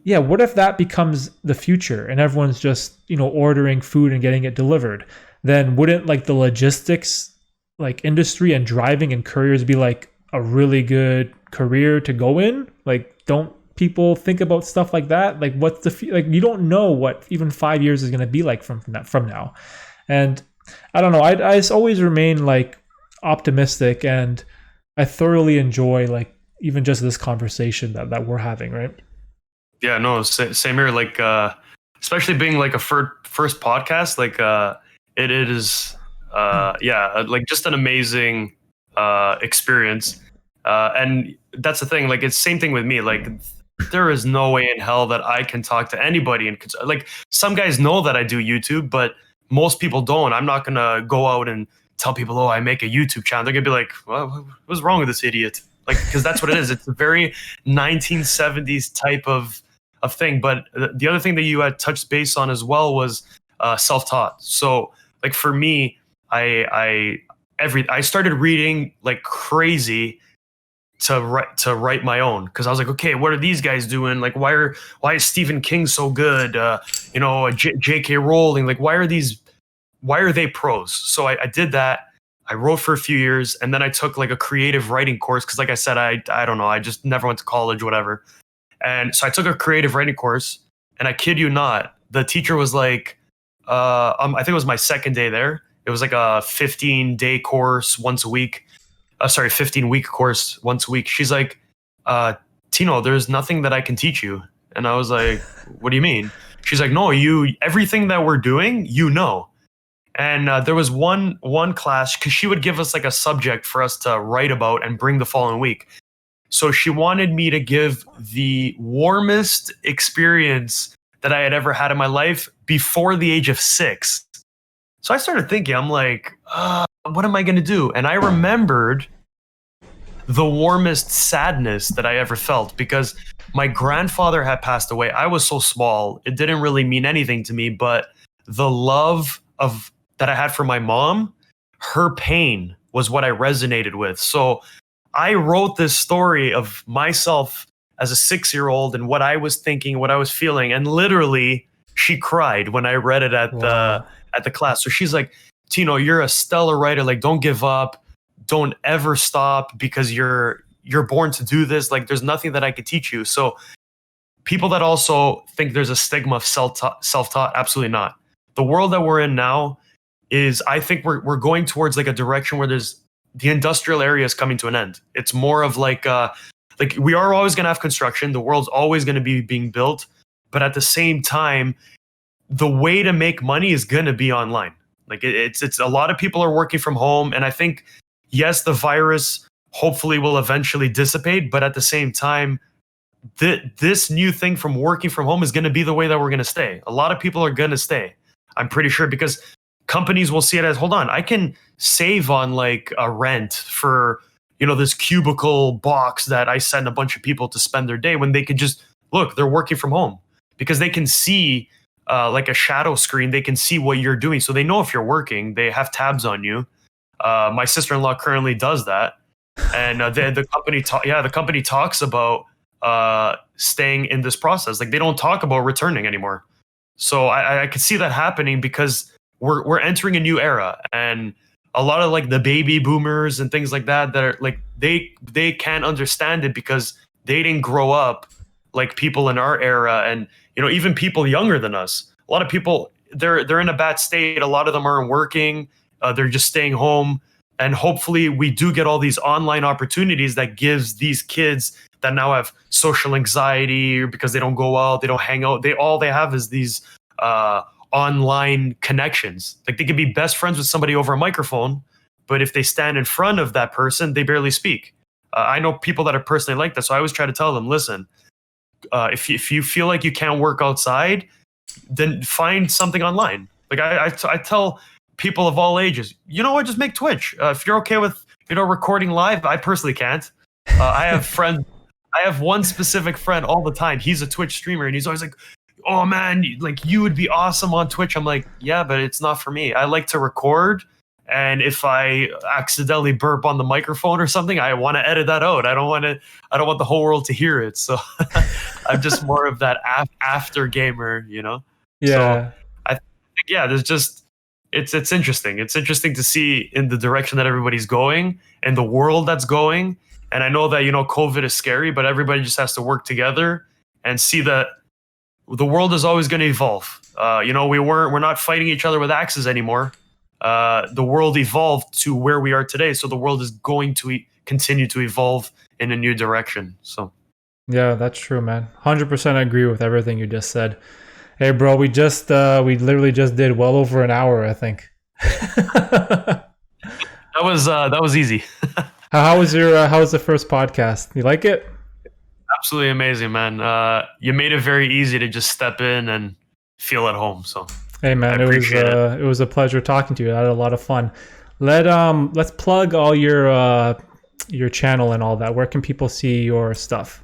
Yeah. What if that becomes the future and everyone's just ordering food and getting it delivered? Then wouldn't like the logistics like industry and driving and couriers be like a really good career to go in? Like don't people think about stuff like that? Like what's like you don't know what even 5 years is going to be like from now. And I don't know. I always remain like optimistic, and I thoroughly enjoy like even just this conversation that we're having, right? Yeah, no, same here. Like, especially being like a first podcast, like it is, yeah, like just an amazing experience. And that's the thing. Like, it's same thing with me. Like, there is no way in hell that I can talk to anybody. And like, some guys know that I do YouTube, but most people don't. I'm not gonna go out and tell people, oh, I make a YouTube channel. They're gonna be like, well, what's wrong with this idiot? Like, because that's what it is. It's a very 1970s type of a thing. But the other thing that you had touched base on as well was self-taught. So like for me, I started reading like crazy to write my own, because I was like, okay, what are these guys doing? Like, why is Stephen King so good? J.K. Rowling, like, why are they pros? So I did that. I wrote for a few years, and then I took like a creative writing course because, like I said, I don't know, I just never went to college, whatever. And so I took a creative writing course, and I kid you not, the teacher was like, I think it was my second day there. It was like a 15-day course once a week. 15-week course once a week. She's like, Tino, there's nothing that I can teach you. And I was like, what do you mean? She's like, no, everything that we're doing, you know. And there was one class, because she would give us like a subject for us to write about and bring the following week. So she wanted me to give the warmest experience that I had ever had in my life before the age of 6. So I started thinking, I'm like, what am I going to do? And I remembered the warmest sadness that I ever felt, because my grandfather had passed away. I was so small, it didn't really mean anything to me, but the love of that I had for my mom, her pain was what I resonated with. So I wrote this story of myself as a 6-year-old and what I was thinking, what I was feeling, and literally she cried when I read it at the class. So she's like, Tino, you're a stellar writer. Like, don't give up. Don't ever stop, because you're born to do this. Like, there's nothing that I could teach you. So people that also think there's a stigma of self-taught, absolutely not. The world that we're in now is, I think we're going towards like a direction where there's the industrial area is coming to an end. It's more of like we are always going to have construction. The world's always going to be being built. But at the same time, the way to make money is going to be online. Like it's a lot of people are working from home. And I think, yes, the virus hopefully will eventually dissipate. But at the same time, this new thing from working from home is going to be the way that we're going to stay. A lot of people are going to stay, I'm pretty sure, because companies will see it as, hold on, I can save on like a rent for, this cubicle box that I send a bunch of people to spend their day, when they could just look, they're working from home, because they can see like a shadow screen. They can see what you're doing. So they know if you're working, they have tabs on you. My sister-in-law currently does that. And the company talks about staying in this process. Like, they don't talk about returning anymore. So I could see that happening, because we're entering a new era, and a lot of like the baby boomers and things like that are like, they can't understand it, because they didn't grow up like people in our era, and even people younger than us. A lot of people, they're in a bad state. A lot of them aren't working. They're just staying home. And hopefully we do get all these online opportunities that gives these kids that now have social anxiety, because they don't go out, they don't hang out. All they have is these online connections. Like, they could be best friends with somebody over a microphone, but if they stand in front of that person, they barely speak. I know people that are personally like that. So I always try to tell them, listen, if you feel like you can't work outside, then find something online. Like I tell people of all ages, just make Twitch. If you're okay with, recording live, I personally can't. I have friends. I have one specific friend all the time. He's a Twitch streamer, and he's always like, oh man, like, you would be awesome on Twitch. I'm like, yeah, but it's not for me. I like to record. And if I accidentally burp on the microphone or something, I want to edit that out. I don't want the whole world to hear it. So I'm just more of that after gamer, Yeah. So I think, there's just, it's interesting. It's interesting to see in the direction that everybody's going and the world that's going. And I know that, COVID is scary, but everybody just has to work together and see that the world is always going to evolve. We're not fighting each other with axes anymore. The world evolved to where we are today, so the world is going to continue to evolve in a new direction. So, yeah, that's true, man. 100% agree with everything you just said. Hey, bro, we literally just did well over an hour, I think. that was easy. How was the first podcast? You like it? Absolutely amazing, man. You made it very easy to just step in and feel at home. So, hey man, it was a pleasure talking to you. I had a lot of fun. Let's plug all your channel and all that. Where can people see your stuff?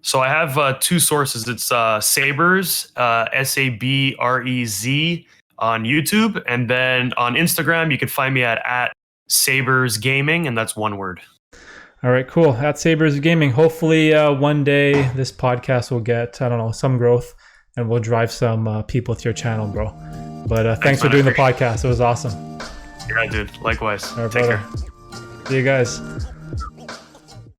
So I have two sources. It's Sabrez, Sabrez on YouTube, and then on Instagram you can find me at Sabrez Gaming, and that's one word. All right, cool. At Sabrez Gaming. Hopefully, one day this podcast will get, I don't know, some growth, and we'll drive some people to your channel, bro. But thanks for doing the podcast. It was awesome. Yeah, dude. Likewise. All right, Take brother. care. See you guys.